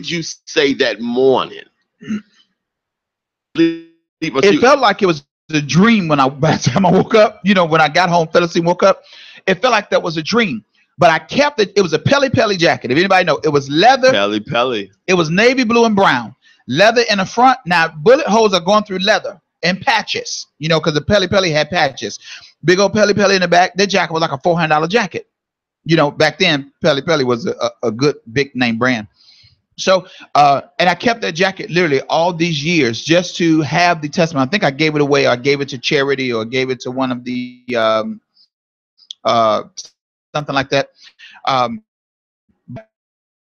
you say that morning?
It felt like it was a dream by the time I woke up. You know, when I got home, fell asleep, woke up, it felt like that was a dream. But I kept it. It was a Pelly jacket. If anybody know, it was leather.
Pelly.
It was navy blue and brown. Leather in the front. Now, bullet holes are going through leather and patches, you know, because the Pelly had patches. Big old Pelly in the back. That jacket was like a $400 jacket. You know, back then, Pelly was a good big name brand. So, and I kept that jacket literally all these years just to have the testimony. I think I gave it away, or I gave it to charity, or gave it to one of the, something like that.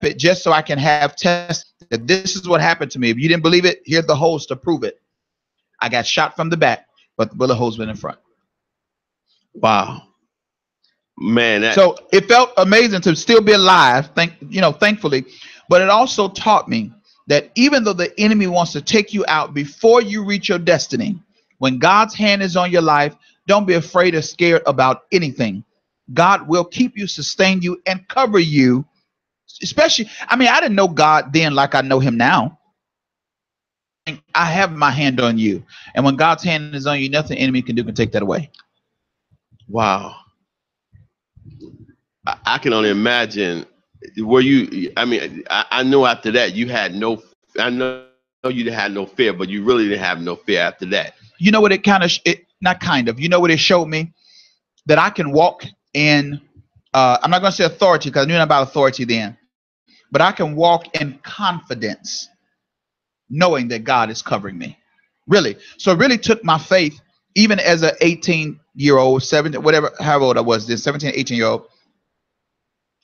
But just so I can have tests that this is what happened to me. If you didn't believe it, here's the holes to prove it. I got shot from the back, but the bullet holes went in front.
Wow. Man.
So it felt amazing to still be alive, thankfully. But it also taught me that even though the enemy wants to take you out before you reach your destiny, when God's hand is on your life, don't be afraid or scared about anything. God will keep you, sustain you, and cover you. Especially, I didn't know God then like I know him now. I have my hand on you. And when God's hand is on you, nothing the enemy can do can take that away.
Wow. I can only imagine where I know after that I know you had no fear, but you really didn't have no fear after that.
You know what you know what it showed me? That I can walk in, I'm not going to say authority because I knew nothing about authority then, but I can walk in confidence knowing that God is covering me. Really. So it really took my faith, even as an 18-year-old, 17, whatever, however old I was then, 17, 18-year-old.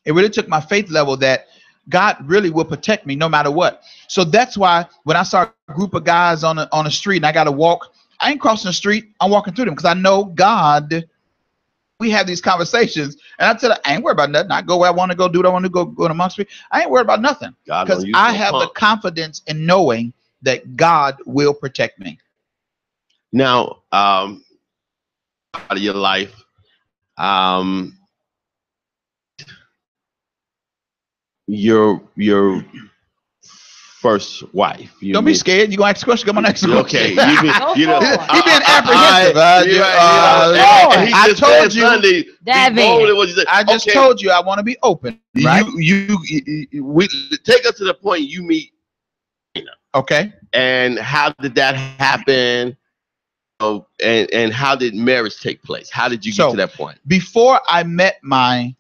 It really took my faith level that God really will protect me no matter what. So that's why when I saw a group of guys on the street and I got to walk, I ain't crossing the street. I'm walking through them because I know God. We have these conversations and I tell her, I ain't worried about nothing. I go where I want to go, do what I want to go in amongst me. I ain't worried about nothing because I have the confidence in knowing that God will protect me.
Now, out of your life, your first wife.
Don't be scared. You gonna ask a question? Come on, next question.
Okay.
He being apprehensive. I told you.
Sunday,
I just told you I want to be open. Right?
We take us to the point you meet.
Okay.
And how did that happen? And how did marriage take place? How did you get to that point?
Before I met my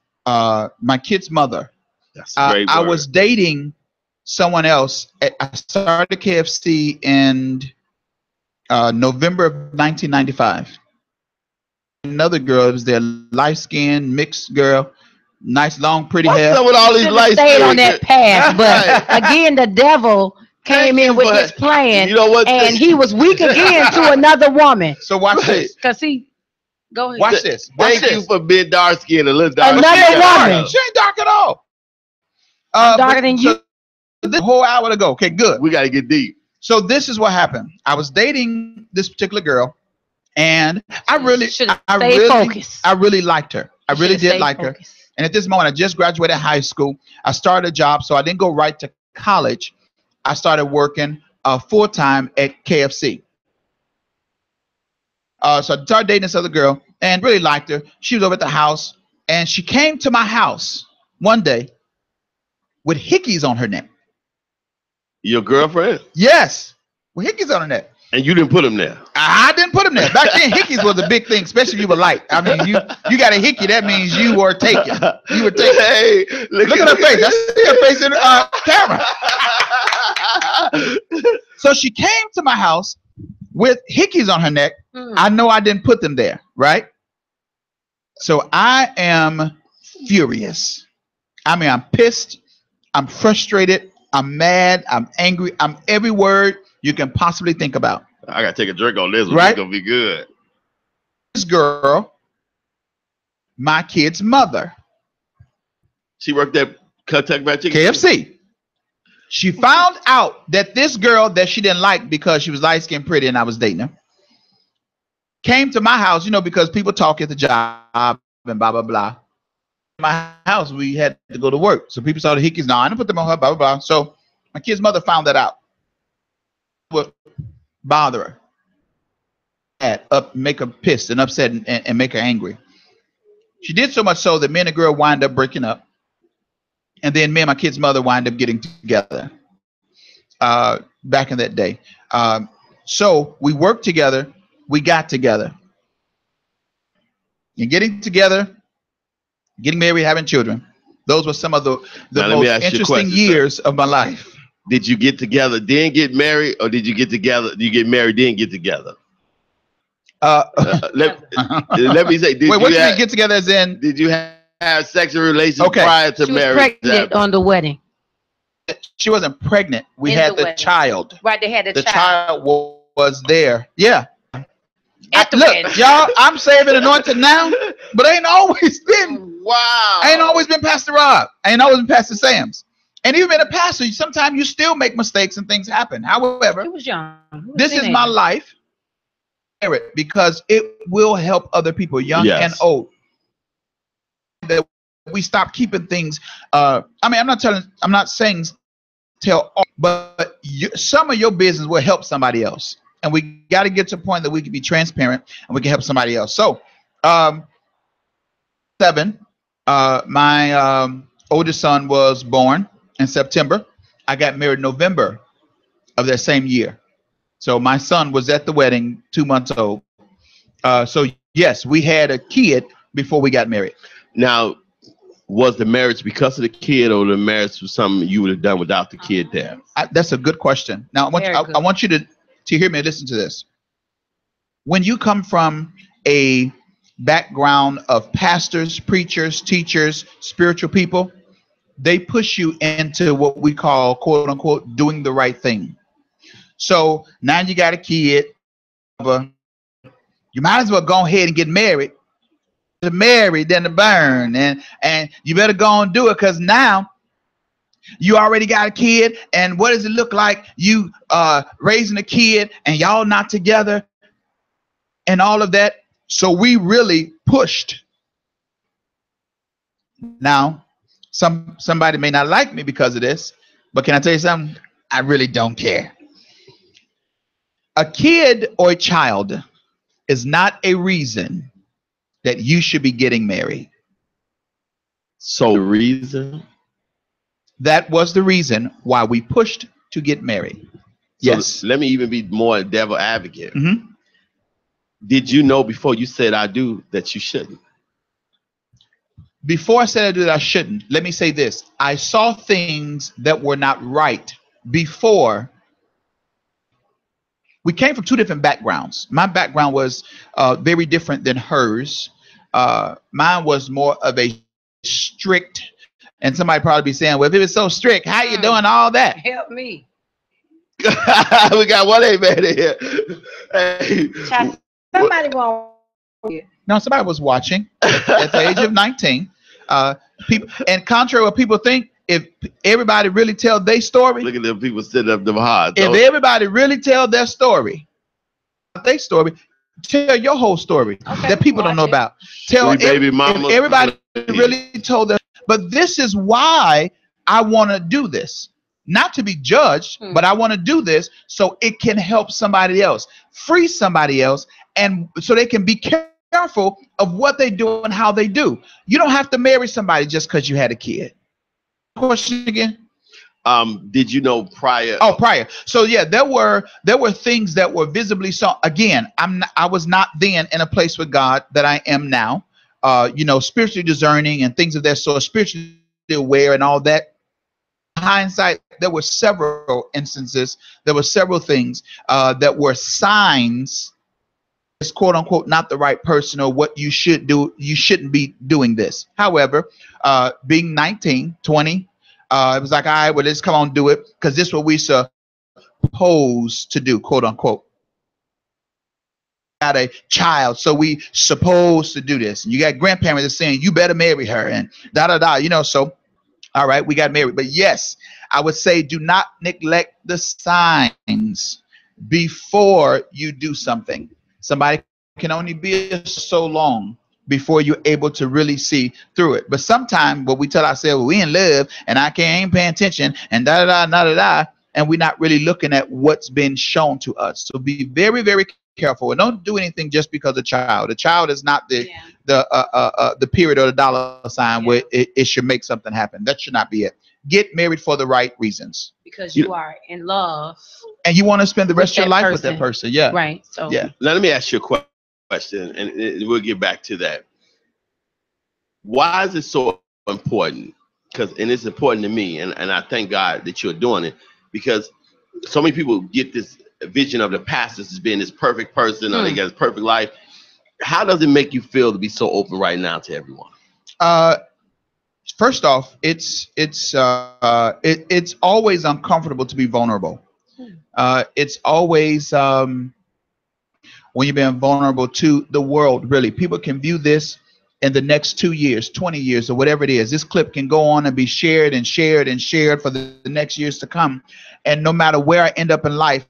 kid's mother, I was dating someone else. I started KFC and November of 1995. Another girl was there, light-skinned, mixed girl, nice, long, pretty hair.
What's up with all these
Should've
lights?
stayed on that path, but again, the devil came in with his plan,
You know what?
and he was weak again to another woman.
So watch this.
Cause he, go ahead.
Watch this. Watch
Thank
this.
you for being dark skinned, a little dark.
Another woman.
She ain't dark at all.
Darker than you.
This whole hour ago. Okay, good.
We got to get deep.
So this is what happened. I was dating this particular girl, and I really liked her. I really did like her. And at this moment, I just graduated high school. I started a job, so I didn't go right to college. I started working full-time at KFC. So I started dating this other girl and really liked her. She was over at the house, and she came to my house one day with hickeys on her neck.
Your girlfriend?
Yes, with hickeys on her neck.
And you didn't put them there?
I didn't put them there. Back then, hickeys was a big thing, especially if you were light. I mean, you got a hickey, that means you were taken. You were taken.
Hey,
look at her face. I see her face in the camera. So she came to my house with hickeys on her neck. I know I didn't put them there, right? So I am furious. I mean, I'm pissed. I'm frustrated. I'm mad. I'm angry. I'm every word you can possibly think about.
I gotta take a drink on this one.
Right?
It's gonna be good.
This girl, my kid's mother.
She worked at Kentucky Fried Chicken.
KFC. She found out that this girl that she didn't like because she was light-skinned, pretty, and I was dating her, came to my house, you know, because people talk at the job and blah, blah, blah. My house, we had to go to work. So people saw the hickeys. No, I didn't put them on her, blah, blah, blah. So my kid's mother found that out. Would bother her, make her pissed and upset and make her angry. She did so much so that me and the girl wind up breaking up, and then me and my kid's mother wind up getting together. Back in that day, so we worked together, we got together, and getting together, getting married, having children. Those were some of the most interesting years of my life.
Did you get together, then get married, or did you get together, you get married, then get together? Let me say,
wait, what do you mean get together as in?
Did you have sexual relations prior to marriage?
She was pregnant on the wedding.
She wasn't pregnant. We had the child.
Right, they had the child.
The child was there. Yeah.
At the
look,
wedding.
y'all, I'm saving anointed now, but ain't always been.
Wow.
Ain't always been Pastor Rob. Ain't always been Pastor Sam's. And even being a pastor, sometimes you still make mistakes and things happen. However,
He was young.
this is my life. Because it will help other people, young and old. That we stop keeping things. I mean, I'm not saying tell all, but some of your business will help somebody else, and we got to get to a point that we can be transparent and we can help somebody else. So, 7, my oldest son was born in September. I got married in November of that same year. So my son was at the wedding 2 months old. So yes, we had a kid before we got married.
Now, was the marriage because of the kid, or the marriage was something you would have done without the kid there?
That's a good question. Now I want you to hear me and listen to this. When you come from a background of pastors, preachers, teachers, spiritual people, they push you into what we call, quote unquote, doing the right thing. So now you got a kid, you might as well go ahead and get married. To marry than to burn, and you better go and do it, because now you already got a kid. And what does it look like you raising a kid and y'all not together and all of that? So we really pushed. Now somebody may not like me because of this, but can I tell you something? I really don't care. A kid or a child is not a reason that you should be getting married.
So the reason?
That was the reason why we pushed to get married.
So
yes.
Let me even be more devil advocate.
Mm-hmm.
Did you know before you said I do that you shouldn't?
Before I said I do that I shouldn't, let me say this. I saw things that were not right before We came from two different backgrounds. My background was very different than hers. Mine was more of a strict, and somebody probably be saying, well, if it was so strict, how you doing all that?
Help me.
We got one amen in here. Hey,
Child, somebody won't.
No, somebody was watching at the age of 19. People, and contrary to what people think, if everybody really tell their story,
look at them people sitting up them hard.
if everybody really tell their story, tell your whole story that people don't know about. Tell
baby mama,
if everybody really told them. But this is why I want to do this. Not to be judged, but I want to do this so it can help somebody else, free somebody else, and so they can be careful of what they do and how they do. You don't have to marry somebody just because you had a kid. Question again?
Did you know prior?
Oh, prior. So yeah, there were things that were visibly saw. Again, I was not then in a place with God that I am now. Spiritually discerning and things of that sort, spiritually aware and all that. Hindsight, there were several instances, there were several things that were signs, it's quote unquote not the right person or what you should do. You shouldn't be doing this. However, being 19, 20, it was like, all right, well, let's come on, do it, because this is what we supposed to do, quote unquote. Got a child, so we supposed to do this. And you got grandparents that are saying you better marry her and da da da, so all right, we got married. But yes, I would say do not neglect the signs before you do something. Somebody can only be so long before you're able to really see through it. But sometimes what we tell ourselves, well, we in love and I ain't paying attention and da da da da da, and we're not really looking at what's been shown to us. So be very, very careful and don't do anything just because a child. A child is not the period or the dollar sign where it should make something happen. That should not be it. Get married for the right reasons.
Because you are in love.
And you want to spend the rest of your life with that person. Yeah.
Right. So
yeah.
Now let me ask you a question, and we'll get back to that. Why is it so important? And it's important to me, and I thank God that you're doing it, because so many people get this vision of the pastors as being this perfect person or they got this perfect life. How does it make you feel to be so open right now to everyone?
First off, it's always uncomfortable to be vulnerable. It's always when you're being vulnerable to the world, really. People can view this in the next 2 years, 20 years, or whatever it is. This clip can go on and be shared and shared and shared for the next years to come. And no matter where I end up in life,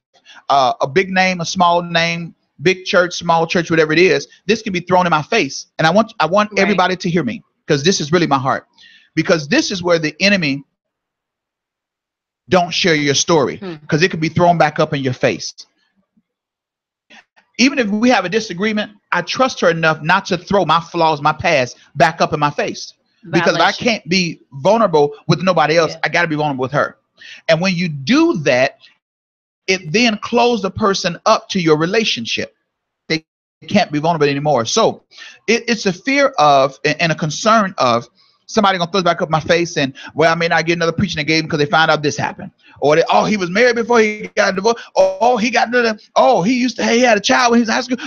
a big name, a small name, big church, small church, whatever it is, this can be thrown in my face. And I want everybody to hear me, because this is really my heart. Because this is where the enemy don't share your story, because it could be thrown back up in your face. Even if we have a disagreement, I trust her enough not to throw my flaws, my past back up in my face. Because if I can't be vulnerable with nobody else, I got to be vulnerable with her. And when you do that, it then closes the person up to your relationship. They can't be vulnerable anymore. So it's a fear of and a concern of somebody gonna throw it back up my face, and well, I may not get another preaching engagement because they found out this happened, or he was married before he got divorced, or he got he had a child when he was in high school.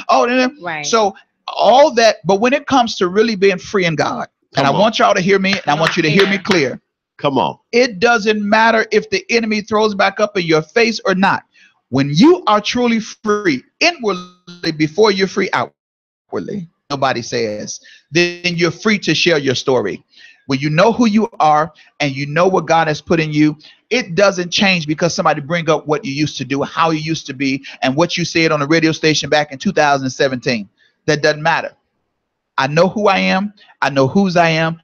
Right.
So all that, but when it comes to really being free in God, and I want y'all to hear me, and I want you to hear me clear.
Come on.
It doesn't matter if the enemy throws back up in your face or not. When you are truly free inwardly before you're free outwardly, nobody says, then you're free to share your story. When you know who you are and you know what God has put in you, it doesn't change because somebody bring up what you used to do, how you used to be, and what you said on the radio station back in 2017. That doesn't matter. I know who I am. I know whose I am.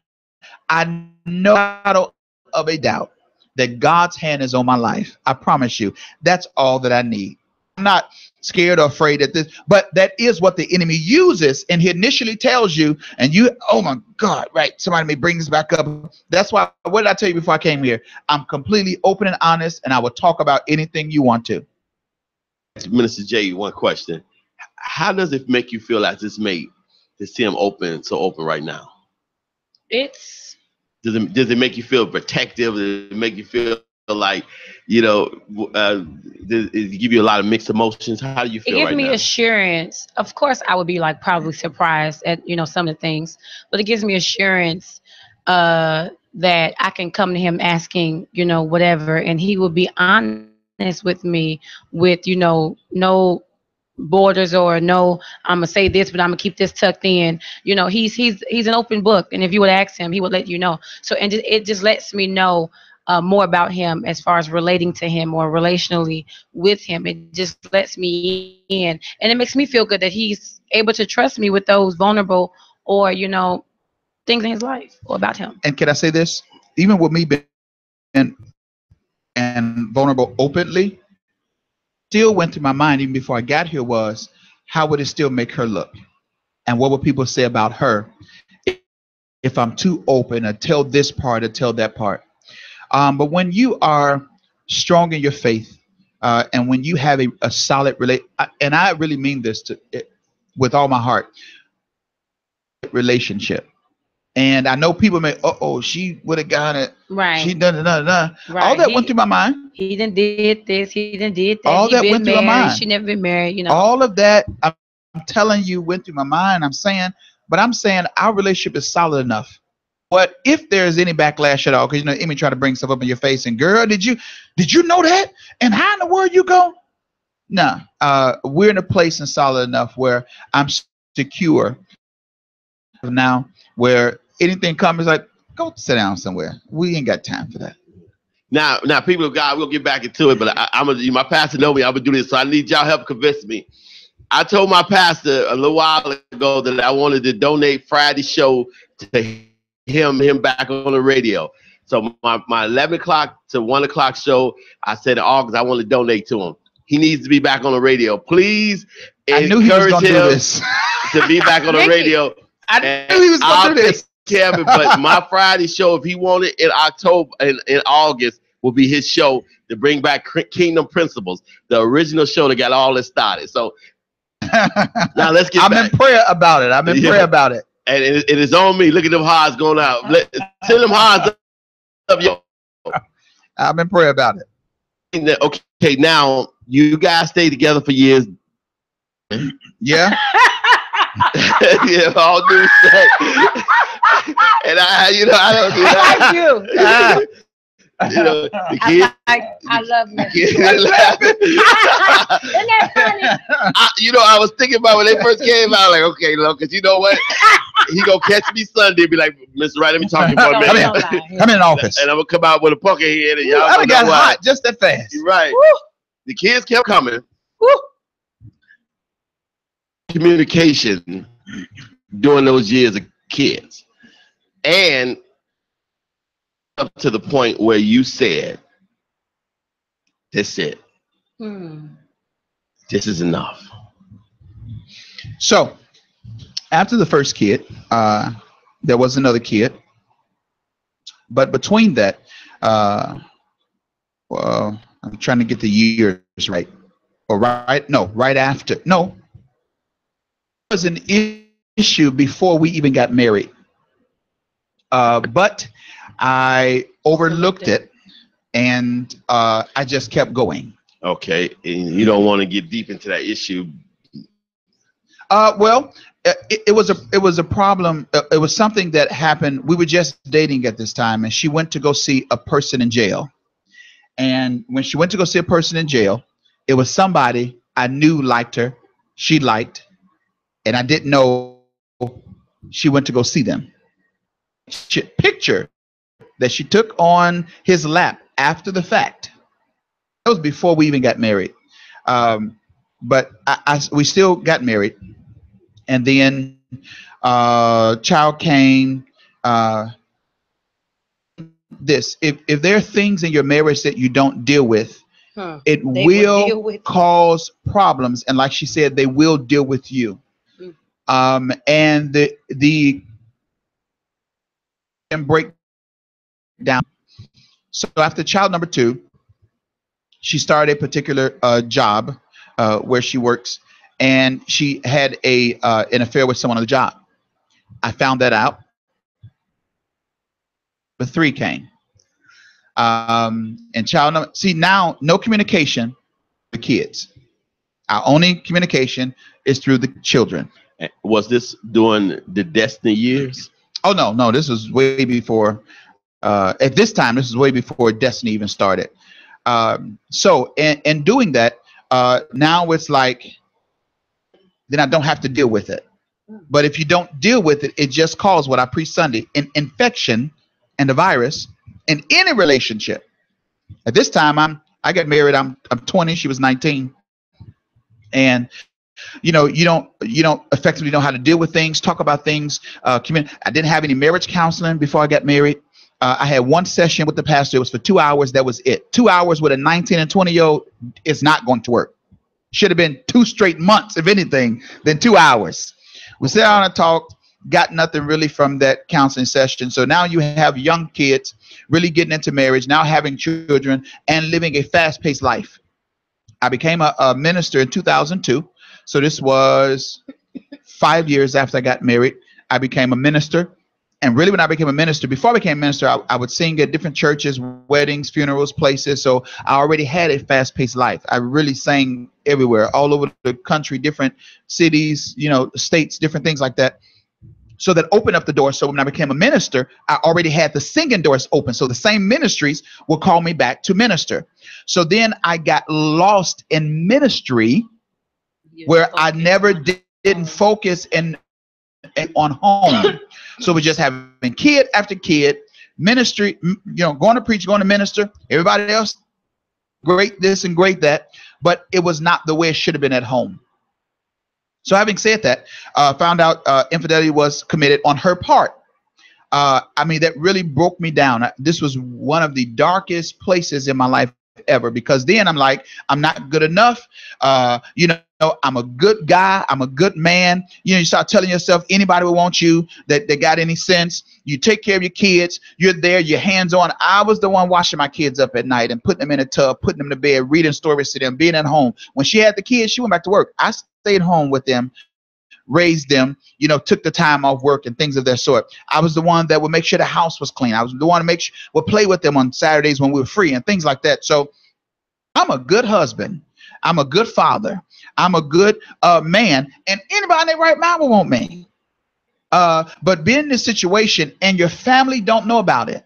I know without of a doubt that God's hand is on my life. I promise you. That's all that I need. I'm not scared or afraid of this, but that is what the enemy uses. And he initially tells you, and you, oh my God, right? Somebody may bring this back up. That's why, what did I tell you before I came here? I'm completely open and honest, and I will talk about anything you want to.
Minister J, one question. How does it make you feel as it's made to see him so open right now?
Does
it make you feel protective? Does it make you feel like, you know, it give you a lot of mixed emotions? How do you
It
feel
gives
right
me
now?
assurance. Of course, I would be like probably surprised at some of the things, but it gives me assurance that I can come to him asking whatever, and he will be honest with me with no borders or no I'm gonna say this, but I'm gonna keep this tucked in. He's an open book, and if you would ask him, he would let you know. So and it just lets me know more about him as far as relating to him or relationally with him. It just lets me in, and it makes me feel good that he's able to trust me with those vulnerable or things in his life or about him.
And can I say this? Even with me being and vulnerable openly, still went through my mind even before I got here was how would it still make her look? And what would people say about her if I'm too open or tell this part or tell that part? But when you are strong in your faith, and when you have a solid and I really mean this with all my heart, relationship. And I know people may, oh, she would have got it. She
Right.
done it, all
Right.
that went through my mind.
He done did this. He done did that.
All
He
that
been
went through my
married.
mind.
She never been married.
All of that, I'm telling you, went through my mind. I'm saying our relationship is solid enough. But if there's any backlash at all, because Emmy try to bring stuff up in your face, and girl, did you know that? And how in the world you go? Nah, we're in a place and solid enough where I'm secure now, where anything comes like, go sit down somewhere. We ain't got time for that.
Now, people of God, we'll get back into it, but my pastor know me. I'm gonna do this, so I need y'all help convince me. I told my pastor a little while ago that I wanted to donate Friday show to him back on the radio. So my 11 o'clock to 1 o'clock show, I said in August I want to donate to him. He needs to be back on the radio. Please
I knew he was
encourage
going to do
him
this.
to be back on the radio.
I knew he was going to do this.
Kevin, but my Friday show, if he wanted in October in August, will be his show to bring back Kingdom Principles, the original show that got all this started. So now let's get
I'm
back.
in prayer about it. Prayer about it.
And it is on me. Look at them hearts going out. Send them hearts up. Yo.
I'm in prayer about it.
Okay, now you guys stayed together for years.
Yeah.
Yeah, all due respect. And I don't do that.
I like you.
The kids.
I love you.
Isn't
that funny?
I was thinking about when they first came out, like, okay, look, because you know what? He gonna catch me Sunday and be like, Mr. Wright, let me talk to you for a minute.
I'm in office.
And I'm gonna come out with a pumpkin head, and y'all
I got hot just that fast.
You're right.
Woo.
The kids kept coming.
Woo.
Communication during those years of kids, and up to the point where you said, "That's it. This is enough."
So, after the first kid, there was another kid, but between that, I'm trying to get the years right, or right after. No, it was an issue before we even got married, but I overlooked it, and I just kept going.
Okay, and you don't want to get deep into that issue.
Well, it was a problem. It was something that happened. We were just dating at this time, and she went to go see a person in jail. And when she went to go see a person in jail, it was somebody I knew liked her, she liked, and I didn't know she went to go see them. Picture that she took on his lap after the fact. That was before we even got married. But we still got married. And then child came. If there are things in your marriage that you don't deal with, it will cause problems. And like she said, they will deal with you. And the break down. So after child number 2, she started a particular job where she works, and she had an affair with someone on the job. I found that out. But 3 came. And child number, see now, no communication with kids. Our only communication is through the children.
Was this during the Destiny years?
Oh no, this was way before. At this time, this was way before Destiny even started. So in doing that, now it's like then I don't have to deal with it. But if you don't deal with it, it just causes what I preached Sunday, an infection and a virus in any relationship. At this time, I got married. I'm 20. She was 19, and you don't effectively know how to deal with things, talk about things. I didn't have any marriage counseling before I got married. I had one session with the pastor. It was for 2 hours. That was it. 2 hours with a 19 and 20-year-old is not going to work. Should have been 2 straight months, if anything, than 2 hours. We sat down and talked, got nothing really from that counseling session. So now you have young kids really getting into marriage, now having children, and living a fast-paced life. I became a minister in 2002. So this was 5 years after I got married. I became a minister. And really, when I became a minister, before I became a minister, I would sing at different churches, weddings, funerals, places. So I already had a fast-paced life. I really sang everywhere, all over the country, different cities, states, different things like that. So that opened up the door. So when I became a minister, I already had the singing doors open. So the same ministries will call me back to minister. So then I got lost in ministry where I never didn't focus on home. So we're just having kid after kid, ministry, going to preach, going to minister, everybody else, great this and great that, but it was not the way it should have been at home. So having said that, found out infidelity was committed on her part. That really broke me down. This was one of the darkest places in my life ever, because then I'm like, I'm not good enough. I'm a good guy. I'm a good man. You start telling yourself anybody will want you, that they got any sense. You take care of your kids. You're there. You're hands on. I was the one washing my kids up at night and putting them in a tub, putting them to bed, reading stories to them, being at home. When she had the kids, she went back to work. I stayed home with them, raised them, took the time off work and things of that sort. I was the one that would make sure the house was clean. I was the one to make sure would play with them on Saturdays when we were free and things like that. So I'm a good husband. I'm a good father. I'm a good man, and anybody in their right mind will want me. But being in this situation and your family don't know about it,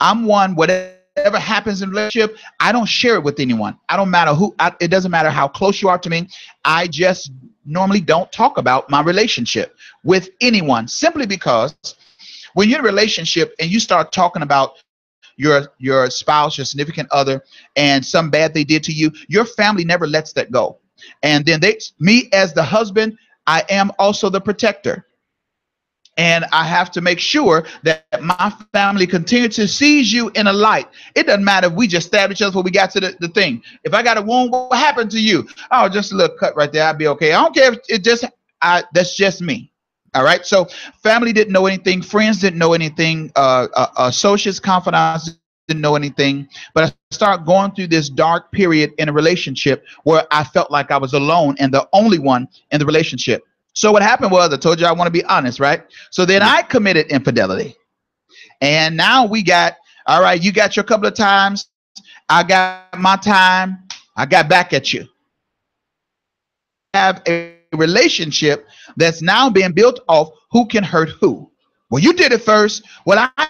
I'm one, whatever happens in a relationship, I don't share it with anyone. I don't matter who, it doesn't matter how close you are to me. I just normally don't talk about my relationship with anyone, simply because when you're in a relationship and you start talking about your spouse, your significant other, and some bad they did to you, your family never lets that go. And then me as the husband, I am also the protector. And I have to make sure that my family continues to see you in a light. It doesn't matter if we just stabbed each other before we got to the thing. If I got a wound, what happened to you? Oh, just a little cut right there. I'll be okay. I don't care if that's just me. All right. So family didn't know anything. Friends didn't know anything. Associates, confidants didn't know anything. But I started going through this dark period in a relationship where I felt like I was alone and the only one in the relationship. So what happened was, I told you I want to be honest, right? So then I committed infidelity. And now we got, all right, you got your couple of times. I got my time. I got back at you. Have a relationship that's now being built off who can hurt who. Well, you did it first. Well, I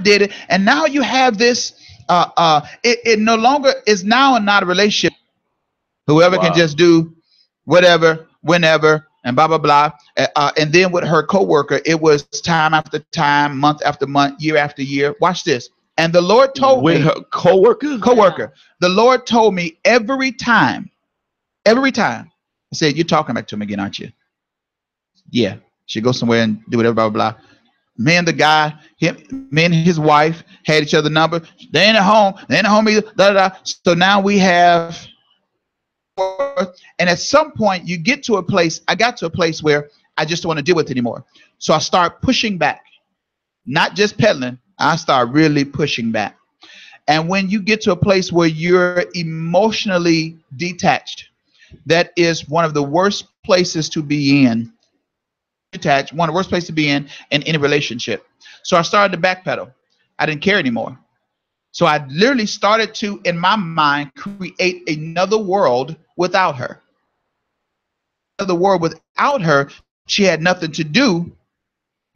did it. And now you have this, it no longer is now not a relationship. Whoever can just do whatever, whenever, and blah, blah, blah. And then with her coworker, it was time after time, month after month, year after year. Watch this. And the Lord told me.
With her coworker?
Coworker. The Lord told me every time, I said, you're talking back to him again, aren't you? Yeah. She goes somewhere and do whatever, blah, blah, blah. Me and the guy, me and his wife had each other number. They ain't at home. They ain't at home either. Da, da, da. So now we have. And at some point you get to a place, I got to a place where I just don't want to deal with it anymore. So I start pushing back, not just peddling. I start really pushing back. And when you get to a place where you're emotionally detached, that is one of the worst places to be in. Detached, one of the worst places to be in any relationship. So I started to backpedal. I didn't care anymore. So I literally started to, in my mind, create another world without her. Another world without her. She had nothing to do,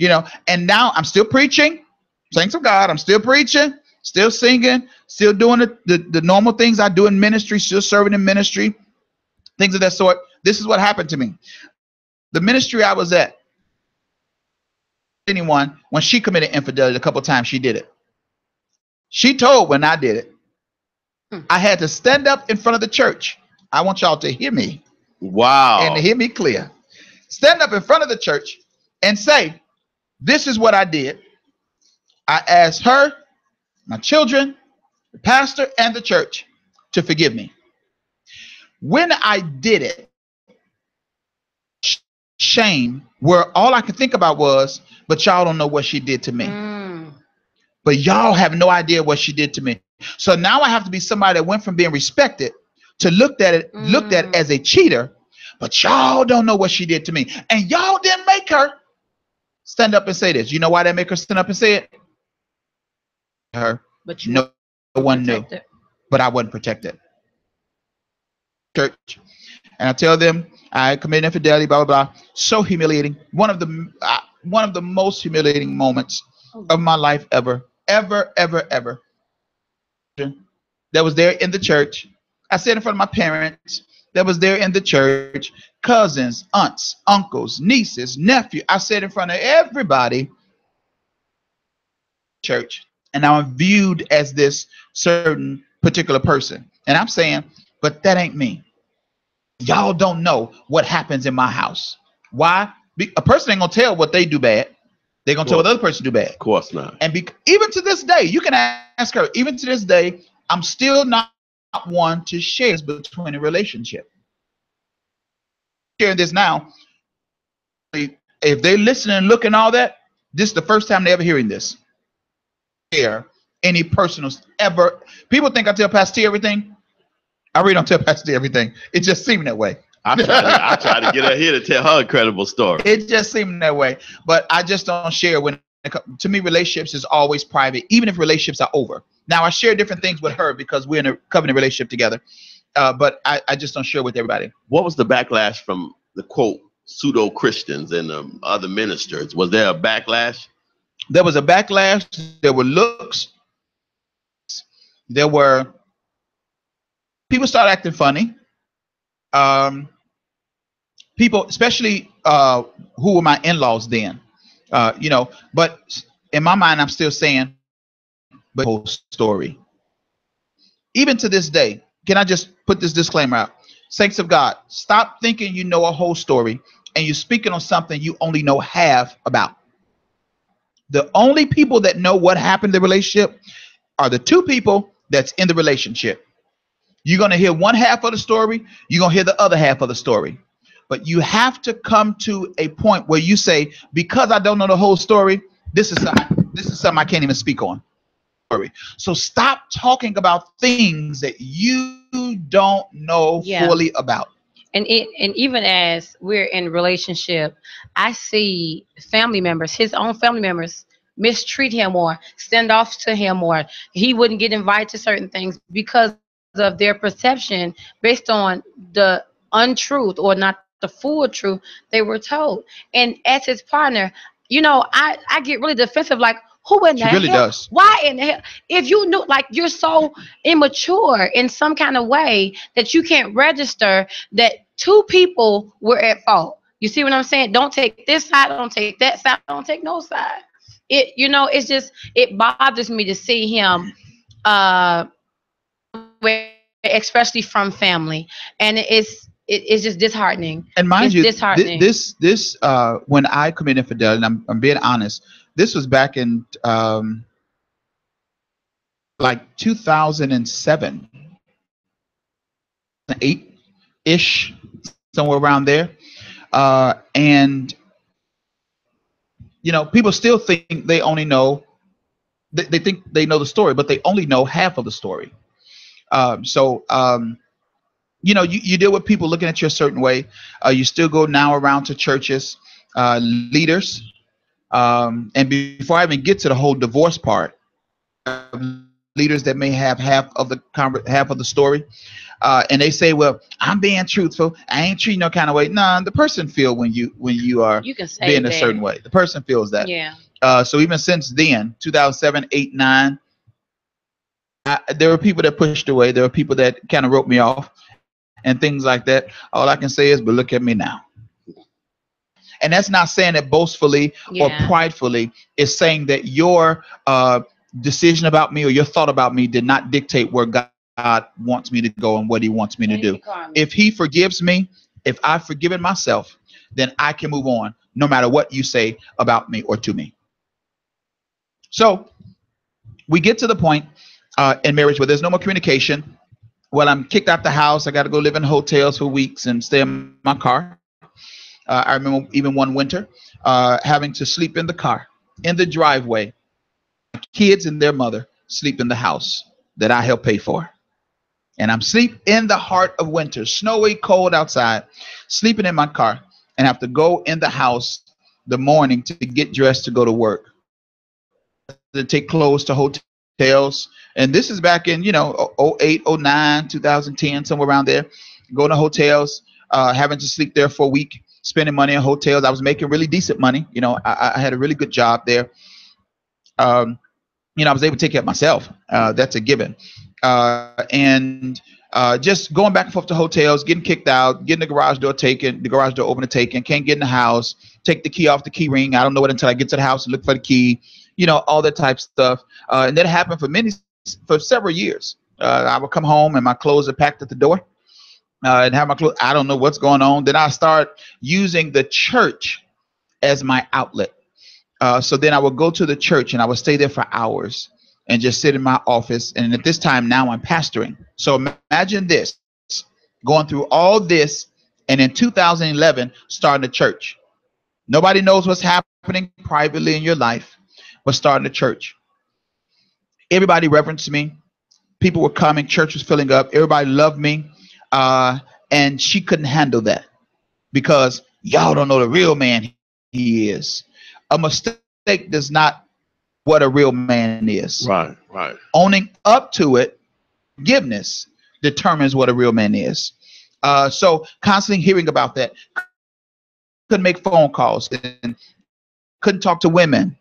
and now I'm still preaching, thanks to God. I'm still preaching, still singing, still doing the normal things I do in ministry, still serving in ministry, things of that sort. This is what happened to me. The ministry I was at, anyone, when she committed infidelity, a couple of times she did it. She told when I did it, I had to stand up in front of the church. I want y'all to hear me.
Wow.
And to hear me clear. Stand up in front of the church and say, this is what I did. I asked her, my children, the pastor, and the church to forgive me. When I did it, shame, where all I could think about was, but y'all don't know what she did to me. But y'all have no idea what she did to me. So now I have to be somebody that went from being respected to looked at as a cheater, but y'all don't know what she did to me. And y'all didn't make her stand up and say this. You know why they make her stand up and say it? Her, but no one knew. But I wasn't protected. Church. And I tell them I committed infidelity, blah, blah, blah. So humiliating. One of the most humiliating moments of my life ever. That was there in the church. I said in front of my parents that was there in the church, cousins, aunts, uncles, nieces, nephew. I said in front of everybody, church, and now I'm viewed as this certain particular person. And I'm saying, but that ain't me. Y'all don't know what happens in my house. Why? A person ain't gonna tell what they do bad. They're going to tell what the other person do bad.
Of course not.
And even to this day, you can ask her, even to this day, I'm still not one to share between a relationship. Sharing this now, if they listen and look and all that, this is the first time they're ever hearing this. Share any personal ever. People think I tell Pastor T everything. I really don't tell Pastor T everything. It just seemed that way.
I try to get her here to tell her incredible story.
It just seemed that way, but I just don't share. To me, relationships is always private, even if relationships are over. Now, I share different things with her because we're in a covenant relationship together, but I just don't share with everybody.
What was the backlash from the quote pseudo Christians and other ministers? Was there a backlash?
There was a backlash. There were looks. There were people started acting funny. People, especially who were my in-laws then, but in my mind, I'm still saying, but whole story. Even to this day, can I just put this disclaimer out? Saints of God, stop thinking you know a whole story and you're speaking on something you only know half about. The only people that know what happened in the relationship are the two people that's in the relationship. You're going to hear one half of the story. You're going to hear the other half of the story. But you have to come to a point where you say, because I don't know the whole story, this is something I can't even speak on. So stop talking about things that you don't know fully about.
And even as we're in relationship, I see family members, his own family members, mistreat him or stand off to him, or he wouldn't get invited to certain things because of their perception based on the untruth or not the full truth they were told. And as his partner, I get really defensive, like, who in the hell? She really does. Why in the hell? If you knew, like, you're so immature in some kind of way that you can't register that two people were at fault. You see what I'm saying? Don't take this side, don't take that side, don't take no side. It's just, it bothers me to see him, especially from family, and it's just disheartening.
And mind you, this when I committed infidelity, and I'm being honest, this was back in like 2007, 8-ish, somewhere around there, and people still think they only know. They think they know the story, but they only know half of the story. You deal with people looking at you a certain way. You still go now around to churches, leaders. And before I even get to the whole divorce part, leaders that may have half of the story, and they say, "Well, I'm being truthful. I ain't treating no kind of way." Nah, the person feel when you are
You can say
being a
that.
certain way. The person feels that.
Yeah.
So even since then, 2007, 8, 9, there were people that pushed away. There were people that kind of wrote me off and things like that. All I can say is, but look at me now. And that's not saying it boastfully or
Yeah.
pridefully. It's saying that your decision about me or your thought about me did not dictate where God wants me to go and what he wants me to
Thank
do.
you, Carmen.
If he forgives me, if I've forgiven myself, then I can move on no matter what you say about me or to me. So we get to the point in marriage where there's no more communication. Well, I'm kicked out the house. I got to go live in hotels for weeks and stay in my car. I remember even one winter having to sleep in the car, in the driveway. Kids and their mother sleep in the house that I help pay for. And I'm sleep in the heart of winter, snowy, cold outside, sleeping in my car, and have to go in the house the morning to get dressed to go to work. To take clothes to hotels. And this is back in, 08, 09, 2010, somewhere around there. Going to hotels, having to sleep there for a week, spending money in hotels. I was making really decent money. I had a really good job there. I was able to take care of myself. That's a given. And just going back and forth to hotels, getting kicked out, getting the garage door open and taken, can't get in the house, take the key off the key ring. I don't know it until I get to the house and look for the key, all that type of stuff. And that happened for several years. I would come home and my clothes are packed at the door and have my clothes. I don't know what's going on. Then I start using the church as my outlet. So then I would go to the church and I would stay there for hours and just sit in my office. And at this time now I'm pastoring. So imagine this, going through all this and in 2011 starting a church. Nobody knows what's happening privately in your life, but starting a church. Everybody reverenced me. People were coming. Church was filling up. Everybody loved me. And she couldn't handle that because y'all don't know the real man he is. A mistake does not what a real man is.
Right, right.
Owning up to it, forgiveness determines what a real man is. So constantly hearing about that, couldn't make phone calls and couldn't talk to women.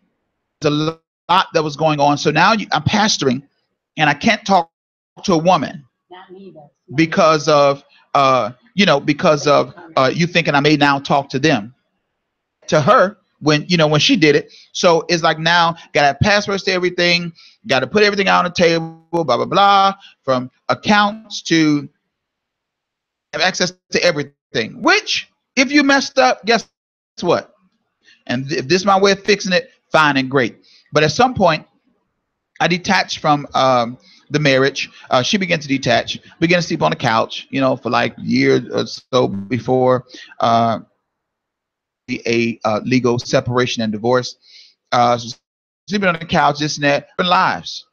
There's a lot that was going on. So now I'm pastoring and I can't talk to a woman because of you thinking I may now talk to them. To her, when she did it. So it's like now got to have passwords to everything, got to put everything out on the table, blah, blah, blah, from accounts to have access to everything, which if you messed up, guess what? And if this is my way of fixing it, fine and great. But at some point, I detached from the marriage. She began to detach, began to sleep on the couch, for like a year or so before a legal separation and divorce. Sleeping on the couch, this and that, different lives.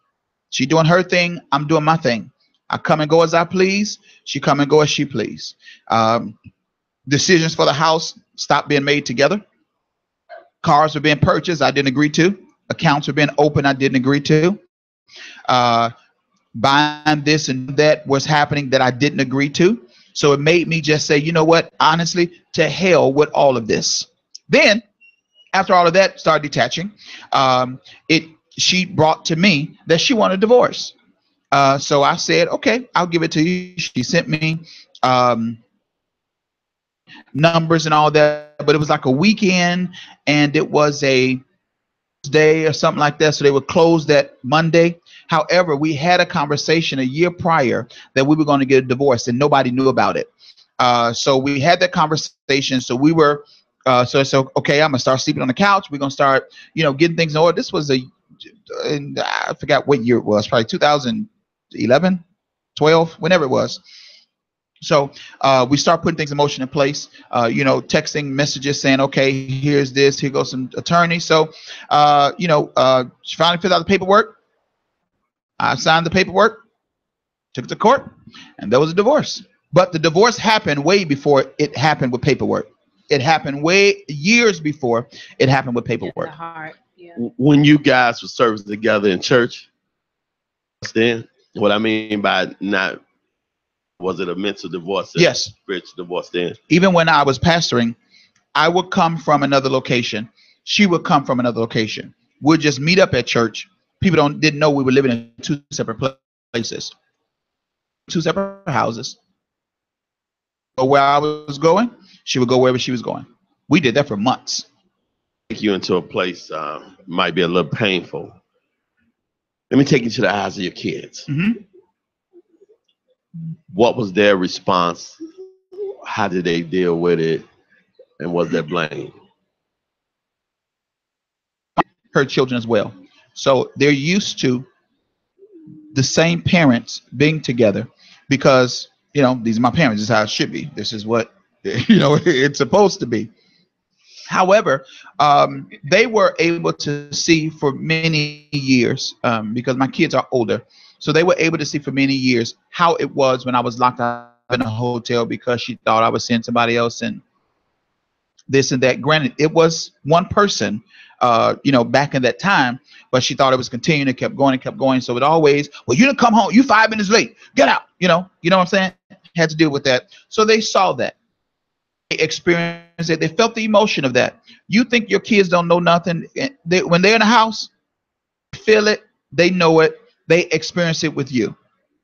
She doing her thing, I'm doing my thing. I come and go as I please. She come and go as she please. Decisions for the house stopped being made together. Cars were being purchased, I didn't agree to. Accounts were being opened, I didn't agree to. Buying this and that was happening that I didn't agree to. So it made me just say, you know what, honestly, to hell with all of this. Then, after all of that, started detaching. She brought to me that she wanted a divorce. So I said, okay, I'll give it to you. She sent me numbers and all that, but it was like a weekend and it was a day or something like that. So they would close that Monday. However, we had a conversation a year prior that we were going to get a divorce and nobody knew about it. So we had that conversation. So we were, so okay, I'm gonna start sleeping on the couch. We're gonna start, getting things in order. This was I forgot what year it was, probably 2011, 12, whenever it was. So we start putting things in motion in place, texting messages saying, okay, here's this, here goes some attorney. So, she finally filled out the paperwork. I signed the paperwork, took it to court, and there was a divorce. But the divorce happened way before it happened with paperwork. It happened way years before it happened with paperwork.
Yeah.
When you guys were serving together in church, Then what I mean by not, was it a mental divorce or
Yes.
spiritual divorce then?
Even when I was pastoring, I would come from another location. She would come from another location. We'd just meet up at church. People didn't know we were living in two separate places, two separate houses. But where I was going, she would go wherever she was going. We did that for months.
Take you into a place might be a little painful. Let me take you to the eyes of your kids.
Mm-hmm.
What was their response? How did they deal with it? And was there blame?
Her children as well. So they're used to the same parents being together because, these are my parents. This is how it should be. This is what, it's supposed to be. However, they were able to see for many years, because my kids are older. So they were able to see for many years how it was when I was locked up in a hotel because she thought I was seeing somebody else and this and that. Granted, it was one person, back in that time, but she thought it was continuing and kept going and kept going. So it always, well, you didn't come home. You 5 minutes late. Get out. You know what I'm saying? Had to deal with that. So they saw that. They experienced it. They felt the emotion of that. You think your kids don't know nothing. When they're in the house, they feel it. They know it. They experience it with you,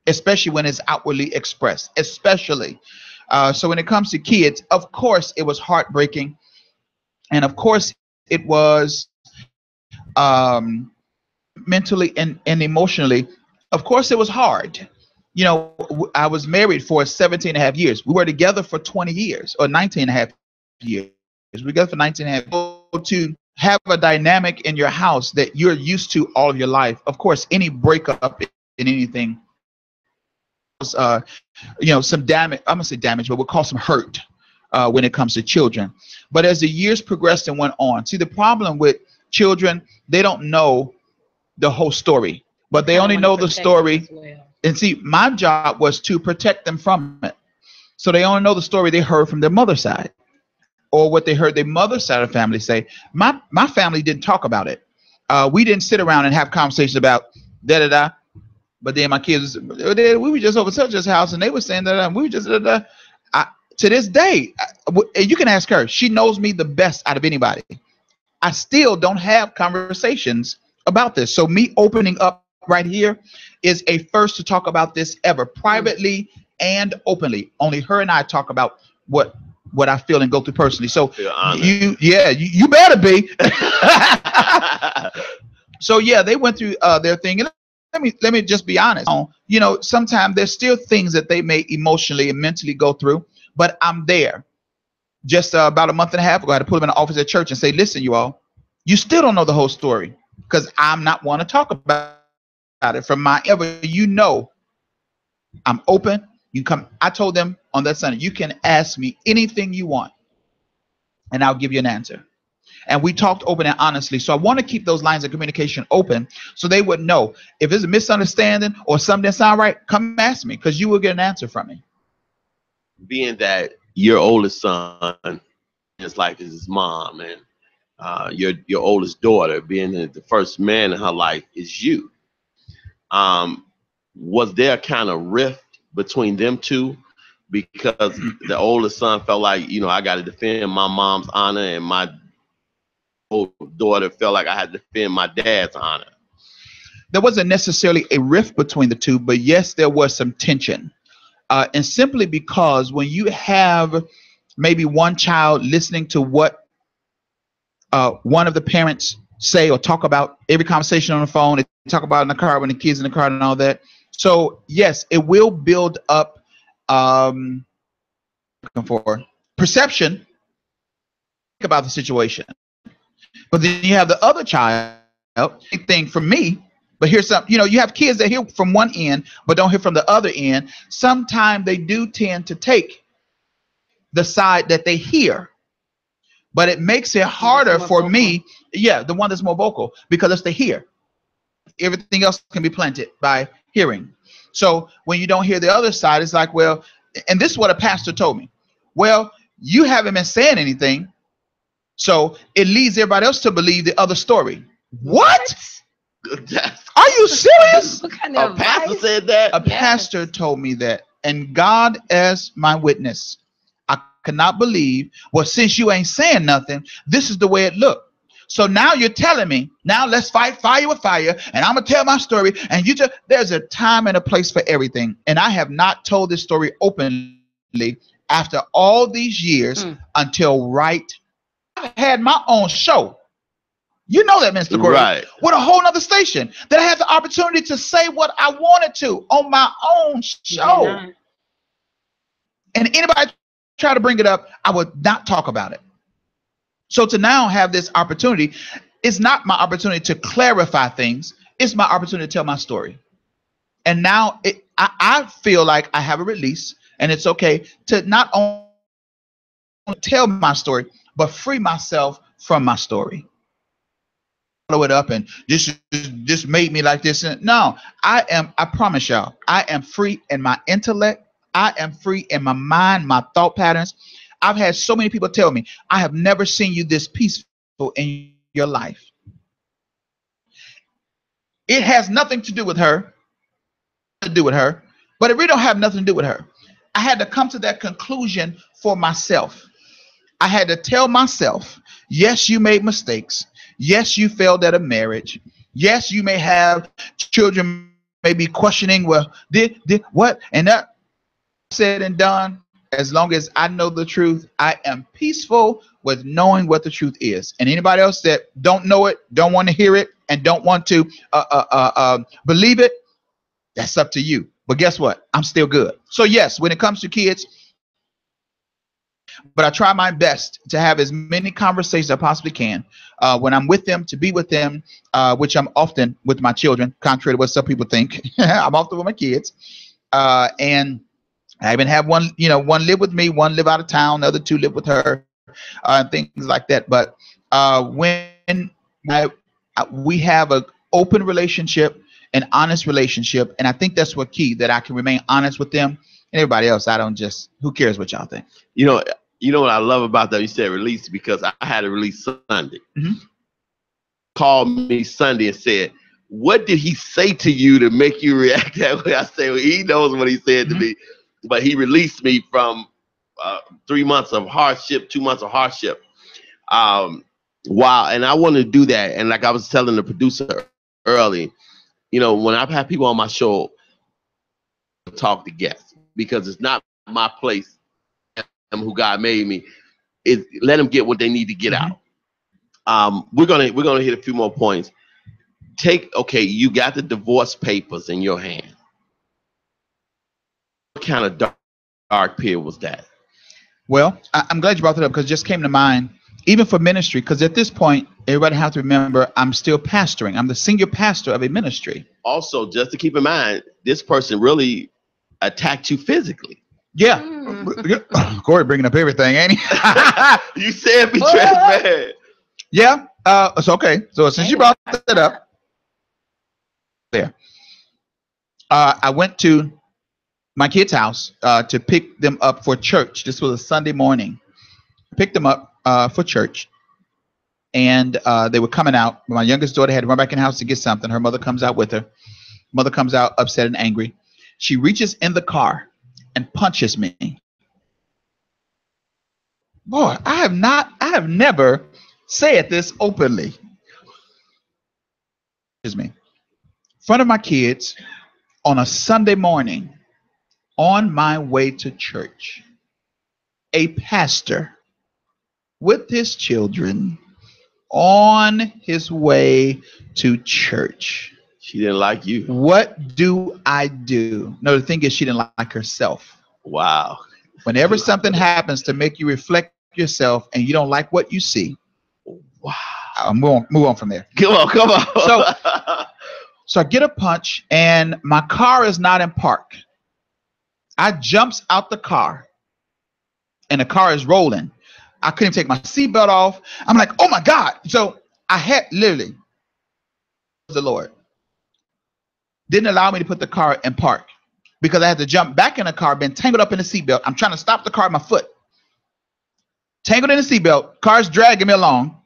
especially when it's outwardly expressed, especially. So when it comes to kids, of course, it was heartbreaking. And of course, it was mentally and emotionally. Of course, it was hard. I was married for 17 and a half years. We were together for 20 years or 19 and a half years. We were together for 19 and a half years. To have a dynamic in your house that you're used to all of your life. Of course, any breakup in anything, some damage. I'm gonna say damage, but we'll call some hurt when it comes to children. But as the years progressed and went on, see, the problem with children, they don't know the whole story, but they only know the story. And see, my job was to protect them from it. So they only know the story they heard from their mother's side or what they heard their mother's side of the family say. My family didn't talk about it. We didn't sit around and have conversations about da-da-da. But then my kids, we were just over such as house and they were saying that we were just da-da-da. To this day, you can ask her. She knows me the best out of anybody. I still don't have conversations about this. So me opening up right here is a first to talk about this ever, privately and openly. Only her and I talk about what I feel and go through personally. So you better be. So yeah, they went through their thing. And let me just be honest. Sometimes there's still things that they may emotionally and mentally go through, but I'm there. Just about a month and a half ago, I had to put them in the office at church and say, listen, you all, you still don't know the whole story because I'm not want to talk about it from my ever. I'm open. You come. I told them on that Sunday, you can ask me anything you want and I'll give you an answer. And we talked open and honestly. So I want to keep those lines of communication open so they would know if there's a misunderstanding or something that sound right, come ask me because you will get an answer from me.
Being that your oldest son is like his mom and your oldest daughter, being the first man in her life is you. Was there a kind of rift between them two? Because the oldest son felt like, I got to defend my mom's honor, and my old daughter felt like I had to defend my dad's honor.
There wasn't necessarily a rift between the two, but yes, there was some tension. And simply because when you have maybe one child listening to what one of the parents say or talk about, every conversation on the phone, they talk about in the car when the kids in the car and all that. So yes, it will build up looking for perception about the situation. But then you have the other child thing for me. But here's some, you have kids that hear from one end but don't hear from the other end. Sometimes they do tend to take the side that they hear. But it makes it harder for me, the one that's more vocal, because it's the hear. Everything else can be planted by hearing. So when you don't hear the other side, it's like, well, and this is what a pastor told me. Well, you haven't been saying anything, so it leads everybody else to believe the other story. What? Are you serious?
What kind
A
of
pastor
advice?
said that?
A pastor told me that, and God as my witness, I cannot believe. Well, since you ain't saying nothing, this is the way it looked. So now you're telling me, now let's fight fire with fire, and I'm gonna tell my story. And you just, there's a time and a place for everything. And I have not told this story openly after all these years until right. I've had my own show. You know that, Mr. Corey.
Right.
With a whole nother station that I had the opportunity to say what I wanted to on my own show.
Yeah.
And anybody try to bring it up, I would not talk about it. So to now have this opportunity, it's not my opportunity to clarify things. It's my opportunity to tell my story. And now I feel like I have a release, and it's okay to not only tell my story, but free myself from my story. Follow it up and just made me like this. No, I promise y'all, I am free in my intellect. I am free in my mind, my thought patterns. I've had so many people tell me, I have never seen you this peaceful in your life. It has nothing to do with her, but it really don't have nothing to do with her. I had to come to that conclusion for myself. I had to tell myself, yes, you made mistakes. Yes, you failed at a marriage. Yes, you may have children may be questioning, well, did what? And that said and done, as long as I know the truth, I am peaceful with knowing what the truth is. And anybody else that don't know it, don't want to hear it, and don't want to believe it, that's up to you. But guess what? I'm still good. So yes, when it comes to kids, but I try my best to have as many conversations as I possibly can when I'm with them, to be with them, which I'm often with my children, contrary to what some people think. I'm often with my kids. And I even have one live with me, one live out of town, the other two live with her, things like that. But when we have an open relationship, an honest relationship, and I think that's what key, that I can remain honest with them. And everybody else, I don't just, who cares what y'all think?
You know what I love about that? You said release, because I had a release Sunday. Called me Sunday and said, what did he say to you to make you react that way? I said, well, he knows what he said to me, but he released me from 3 months of hardship, 2 months of hardship. Wow. And I want to do that. And like I was telling the producer early, when I've had people on my show talk to guests, because it's not my place, who God made me, is let them get what they need to get out. We're gonna hit a few more points. You got the divorce papers in your hand. What kind of dark period was that?
Well, I'm glad you brought that up, because it just came to mind, even for ministry, because at this point, everybody has to remember I'm still pastoring. I'm the senior pastor of a ministry.
Also, just to keep in mind, this person really attacked you physically.
Yeah. Corey bringing up everything, ain't he?
You said be transparent.
Yeah. It's okay. So since you brought that up, there, I went to my kid's house to pick them up for church. This was a Sunday morning. I picked them up for church, and they were coming out. My youngest daughter had to run back in the house to get something. Her mother comes out with her. Mother comes out upset and angry. She reaches in the car and punches me. Boy, I have never said this openly. Punches me in front of my kids on a Sunday morning on my way to church. A pastor with his children on his way to church.
She didn't like you.
What do I do? No, the thing is, she didn't like herself.
Wow.
Whenever something happens to make you reflect yourself and you don't like what you see,
wow.
I'll move on from there.
Come on.
So I get a punch, and my car is not in park. I jumps out the car, and the car is rolling. I couldn't take my seatbelt off. I'm like, oh my God. So I had literally, the Lord didn't allow me to put the car in park, because I had to jump back in the car, been tangled up in the seatbelt. I'm trying to stop the car with my foot. Tangled in the seatbelt, car's dragging me along.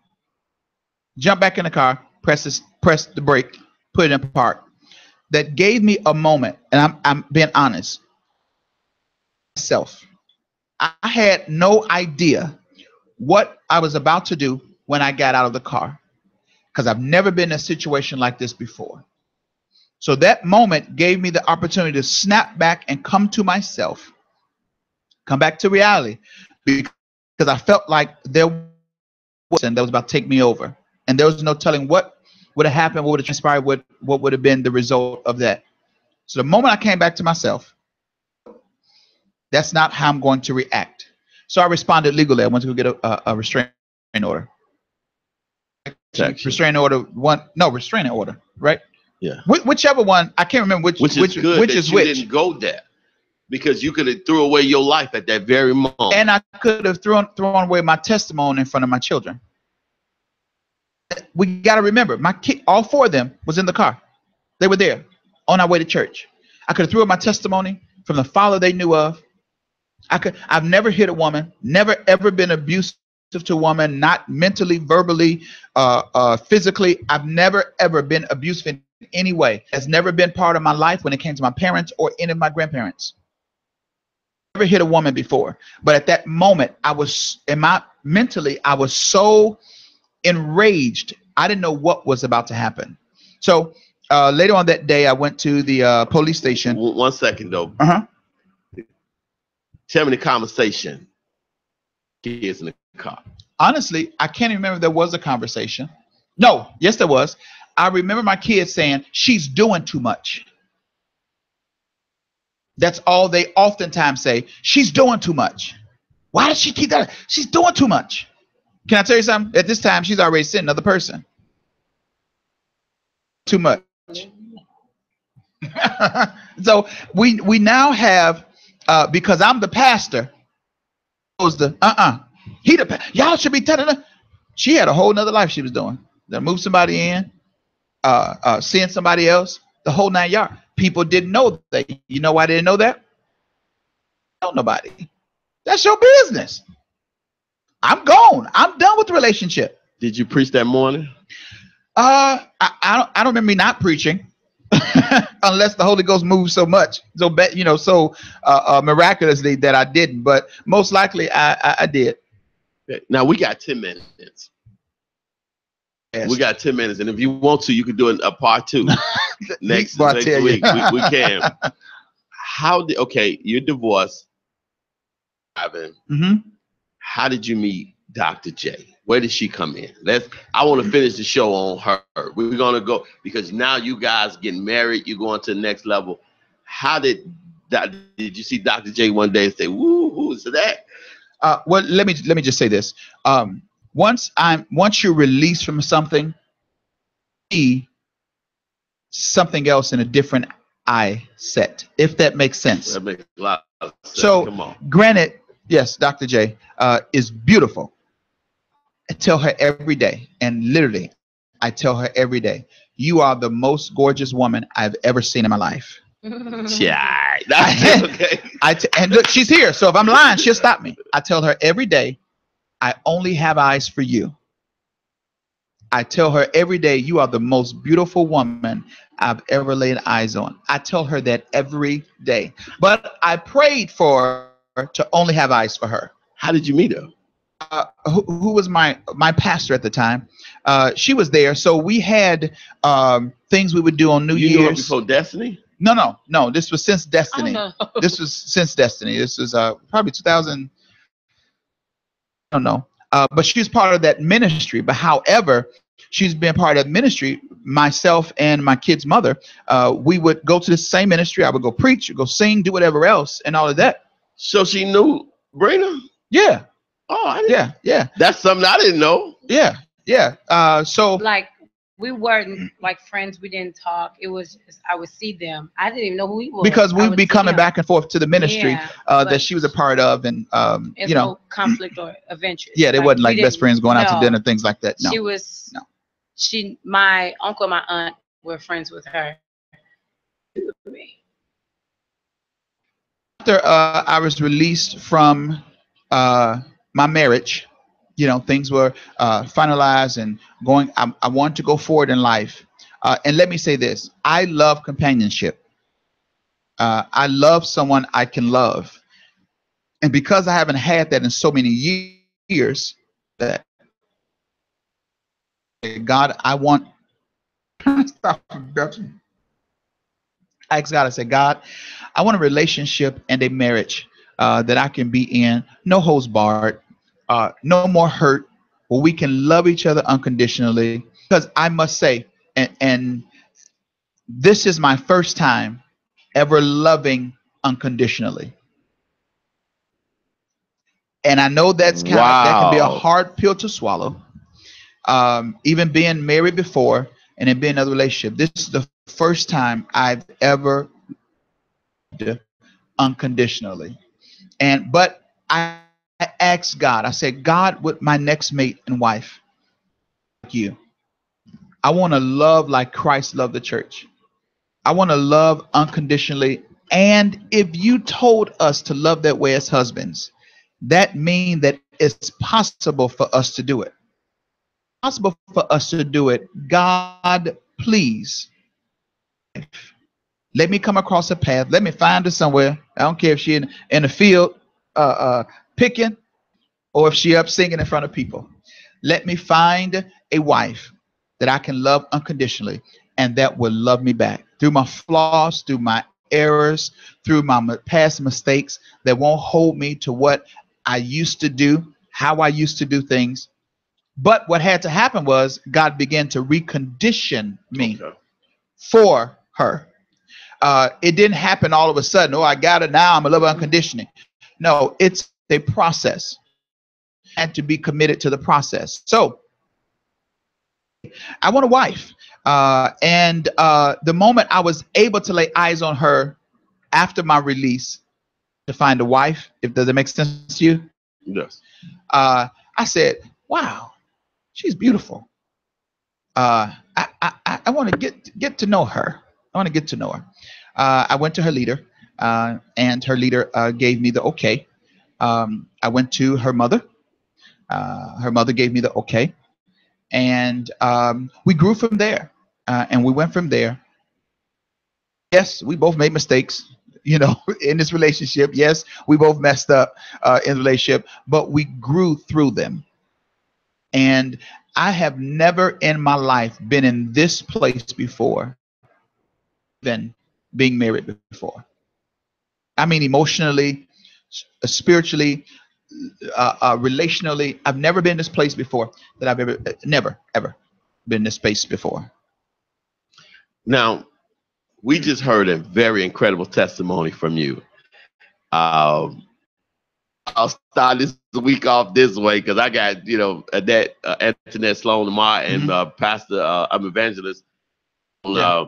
Jump back in the car, press the brake, put it in part, that gave me a moment, and I'm being honest, myself. I had no idea what I was about to do when I got out of the car, because I've never been in a situation like this before. So that moment gave me the opportunity to snap back and come to myself, come back to reality, because I felt like there was something that was about to take me over, and there was no telling what would have happened, what would have transpired, what would have been the result of that. So the moment I came back to myself, that's not how I'm going to react. So I responded legally. I went to go get a restraining order. Restraining order one, no, restraining order, right?
Yeah.
Whichever one, I can't remember which
is good
which
that
is
you
which.
didn't go there, because you could have threw away your life at that very moment.
And I could have thrown away my testimony in front of my children. We got to remember, my kid, all four of them was in the car. They were there on our way to church. I could have threw away my testimony from the father they knew of. I've never hit a woman, never ever been abusive to a woman, not mentally, verbally, physically. I've never ever been abusive in any way. Has never been part of my life when it came to my parents or any of my grandparents. Never hit a woman before, but at that moment, I was mentally, I was so enraged. I didn't know what was about to happen. So later on that day, I went to the police station.
1 second though. Tell me the conversation. Kids in the car.
Honestly, I can't remember if there was a conversation. No, yes, there was. I remember my kids saying, "She's doing too much." That's all they oftentimes say. She's doing too much. Why does she keep that? She's doing too much. Can I tell you something? At this time, she's already seen another person. Too much. So we now have, because I'm the pastor, y'all should be telling her. She had a whole nother life she was doing. They move somebody in, seeing somebody else, the whole 9 yards. People didn't know that. You know why they didn't know that? Don't nobody. That's your business. I'm gone. I'm done with the relationship.
Did you preach that morning?
I don't remember me not preaching, unless the Holy Ghost moved so much, so miraculously that I didn't. But most likely I did.
Now we got 10 minutes. Yes. We got 10 minutes, and if you want to, you can do a part 2 next week. We can. You're divorced.
Mm-hmm.
How did you meet Dr. J? Where did she come in? I want to finish the show on her. We're gonna go, because now you guys getting married. You're going to the next level. How did you see Dr. J one day and say, "Woo, who's that?"
Well, let me just say this. Once you're released from something, see something else in a different eye set, if that makes sense.
That makes a lot of sense.
So,
come on.
Granted, yes, Dr. J is beautiful. I tell her every day, and literally, I tell her every day, "You are the most gorgeous woman I've ever seen in my life."
Yeah, okay.
And look, she's here, so if I'm lying, she'll stop me. I tell her every day, "I only have eyes for you." I tell her every day, "You are the most beautiful woman I've ever laid eyes on." I tell her that every day. But I prayed for her to only have eyes for her.
How did you meet her?
Who was my pastor at the time? She was there, so we had things we would do on New Year's.
You knew her before Destiny?
No. This was since Destiny. This was since Destiny. This was probably 2000. I don't know. But she was part of that ministry. But however, she's been part of that ministry. Myself and my kid's mother, we would go to the same ministry. I would go preach, go sing, do whatever else, and all of that.
So she knew Brina?
Yeah.
Oh, I didn't.
Yeah.
That's something I didn't know.
Yeah. So
like, we weren't like friends. We didn't talk. It was just, I would see them. I didn't even know who he was.
Because we'd be coming back and forth to the ministry that she was a part of, and
no conflict or adventure.
Yeah, they wasn't like best friends going out to dinner, things like that. No.
She was. No. My uncle and my aunt were friends with her.
After I was released from my marriage, things were finalized and going. I wanted to go forward in life. And let me say this: I love companionship. I love someone I can love, and because I haven't had that in so many years, that God, I want. Stop. I asked God, I said, God, I want a relationship and a marriage that I can be in, no holds barred, no more hurt, where we can love each other unconditionally. Because I must say, and this is my first time ever loving unconditionally. And I know that can be a
Wow.
hard pill to swallow. Even being married before and in being in another relationship, this is the first time I've ever unconditionally. But I asked God, I said, God, with my next mate and wife, like you, I want to love like Christ loved the church. I want to love unconditionally. And if you told us to love that way as husbands, that means that it's possible for us to do it. Possible for us to do it. God, please let me come across a path. Let me find her somewhere. I don't care if she in the field picking, or if she up singing in front of people. Let me find a wife that I can love unconditionally and that will love me back through my flaws, through my errors, through my past mistakes, that won't hold me to what I used to do, how I used to do things. But what had to happen was God began to recondition me
Okay.
for her. It didn't happen all of a sudden. Oh, I got it now. I'm a love unconditionally. No, it's a process. And I had to be committed to the process. So I want a wife. And the moment I was able to lay eyes on her after my release to find a wife, if does it make sense to you?
Yes.
I said, wow, she's beautiful. I want to get to know her. I want to get to know her. I went to her leader, and her leader gave me the okay. I went to her mother. Her mother gave me the okay, and we grew from there. And we went from there. Yes, we both made mistakes, in this relationship. Yes, we both messed up in the relationship, but we grew through them. And I have never in my life been in this place before than being married before. I mean, emotionally, spiritually, relationally. I've never been in this place before that I've never, ever been in this space before.
Now, we just heard a very incredible testimony from you. Um, I'll start this week off this way because I got, Annette, Antoinette Sloan Lamar and
Mhm.
Pastor, I'm Evangelist on
Yeah.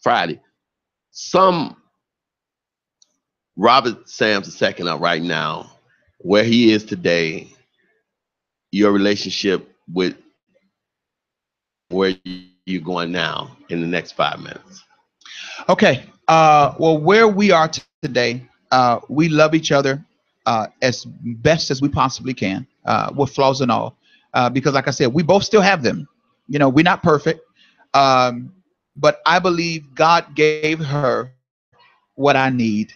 Friday. Some Robert Sam's second up right now, where he is today, your relationship with where you're going now in the next 5 minutes.
Okay. Well, where we are today, we love each other as best as we possibly can, with flaws and all. Because, like I said, we both still have them. We're not perfect, um, but I believe God gave her what I need.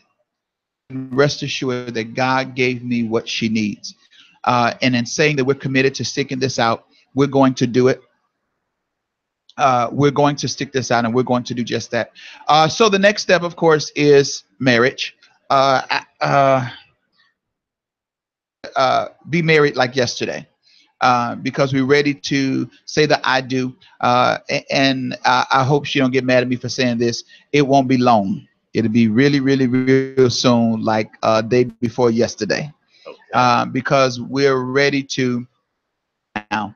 Rest assured that God gave me what she needs. And in saying that we're committed to sticking this out, we're going to do it. We're going to stick this out, and we're going to do just that. So the next step, of course, is marriage. Be married like yesterday, because we're ready to say the I do. And I hope she don't get mad at me for saying this. It won't be long. It'll be really, really, real soon, like day before yesterday,
Okay.
because we're ready to now.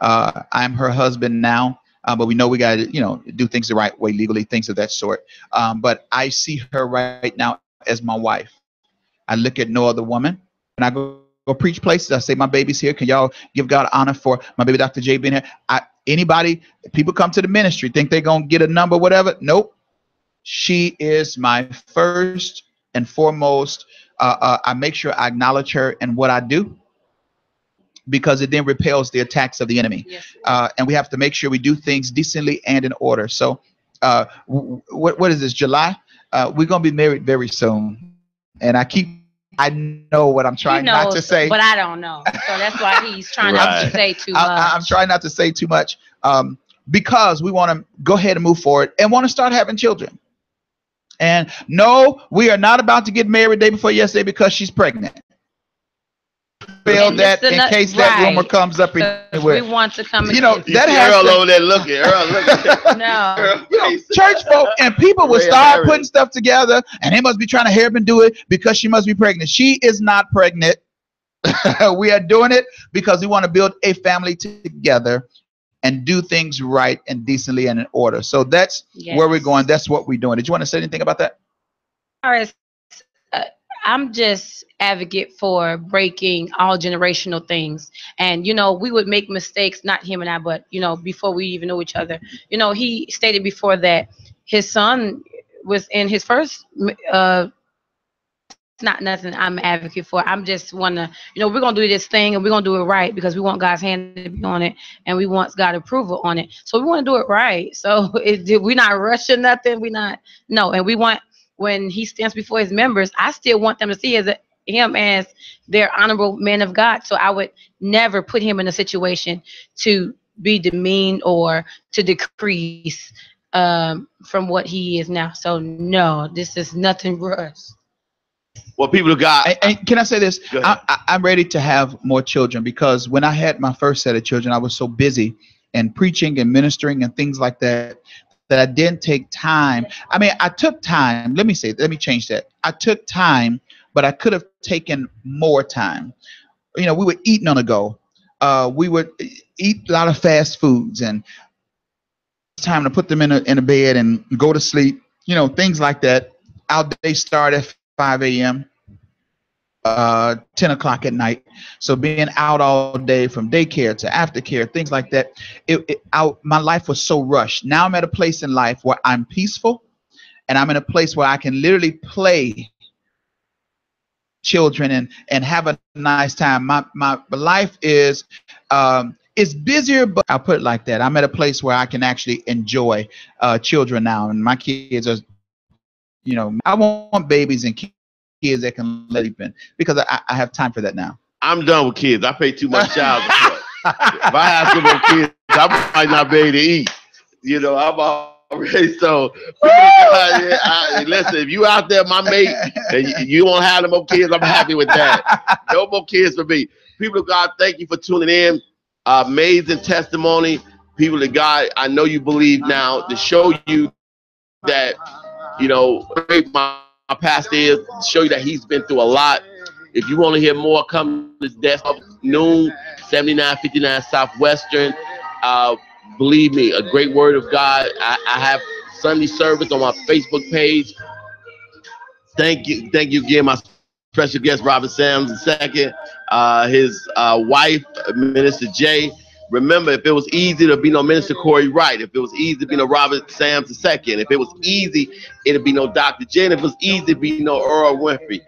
I'm her husband now, but we know we got to, do things the right way legally, things of that sort. But I see her right now as my wife. I look at no other woman. When I go preach places, I say, my baby's here. Can y'all give God honor for my baby Dr. J being here? Anybody, people come to the ministry, think they're going to get a number, whatever. Nope. She is my first and foremost. I make sure I acknowledge her and what I do. because it then repels the attacks of the enemy.
Yes.
And we have to make sure we do things decently and in order. So what is this, July? We're going to be married very soon. And I know what I'm trying not to say.
But I don't know. So that's why he's trying not to say too much.
I'm trying not to say too much because we want to go ahead and move forward and want to start having children. And no, we are not about to get married day before yesterday because she's pregnant. That in case that rumor comes up anywhere.
We want to come.
That has
Earl over there looking. Earl looking.
No.
Church folk and people will start putting stuff together, and they must be trying to hurry up and do it because she must be pregnant. She is not pregnant. We are doing it because we want to build a family together and do things right and decently and in order. So that's where we're going. That's what we're doing. Did you want to say anything about that?
I'm just advocate for breaking all generational things. And, we would make mistakes, not him and I, but, before we even know each other. He stated before that his son was in his first, it's not nothing I'm advocate for. I'm just want to, we're going to do this thing and we're going to do it right because we want God's hand to be on it and we want God's approval on it. So we want to do it right. So we're not rushing nothing. And we want, when he stands before his members, I still want them to see him as their honorable man of God. So I would never put him in a situation to be demeaned or to decrease from what he is now. So no, this is nothing rushed.
Well, people of God.
And can I say this? I'm ready to have more children because when I had my first set of children, I was so busy and preaching and ministering and things like that I didn't take time. I mean, I took time. Let me change that. I took time, but I could have taken more time. We were eating on the go. We would eat a lot of fast foods, and it's time to put them in a bed and go to sleep. Things like that. Our day started at 5 a.m. 10 o'clock at night. So being out all day from daycare to aftercare, things like that, my life was so rushed. Now I'm at a place in life where I'm peaceful and I'm in a place where I can literally play children and have a nice time. My life is busier, but I'll put it like that. I'm at a place where I can actually enjoy children now. And my kids are, I want babies and kids that can let it in because I have time for that now.
I'm done with kids. I pay too much child support. If I have some more kids, I might not be able to eat. I'm already so. Listen, if you out there, my mate, and you won't have no more kids, I'm happy with that. No more kids for me. People of God, thank you for tuning in. Amazing testimony. People of God, I know you believe now to show you that, my pastor is, show you that he's been through a lot. If you want to hear more, come to this desk noon, 7959 Southwestern. Believe me, a great word of God. I have Sunday service on my Facebook page. Thank you again, my special guest, Robert Sams II, his wife, Minister Jay. Remember, if it was easy to be no Minister Corey Wright, if it was easy to be no Robert Sams II, if it was easy, it'd be no Dr. Jen. If it was easy to be no Earl Winfrey.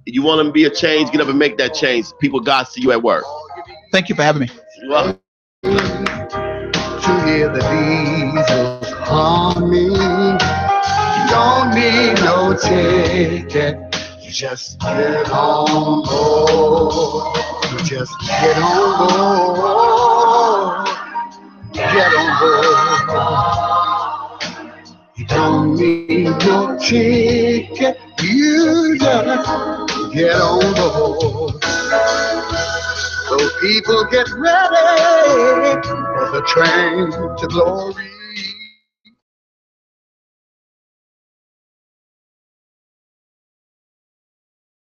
You want to be a change, get up and make that change. People, God, see you at work.
Thank you for having me.
You're welcome.
To hear the diesels humming, you don't need no ticket. You just get on board. You just get on board. Get on board. You don't need no ticket. You just get on board. So people get ready for the train to glory.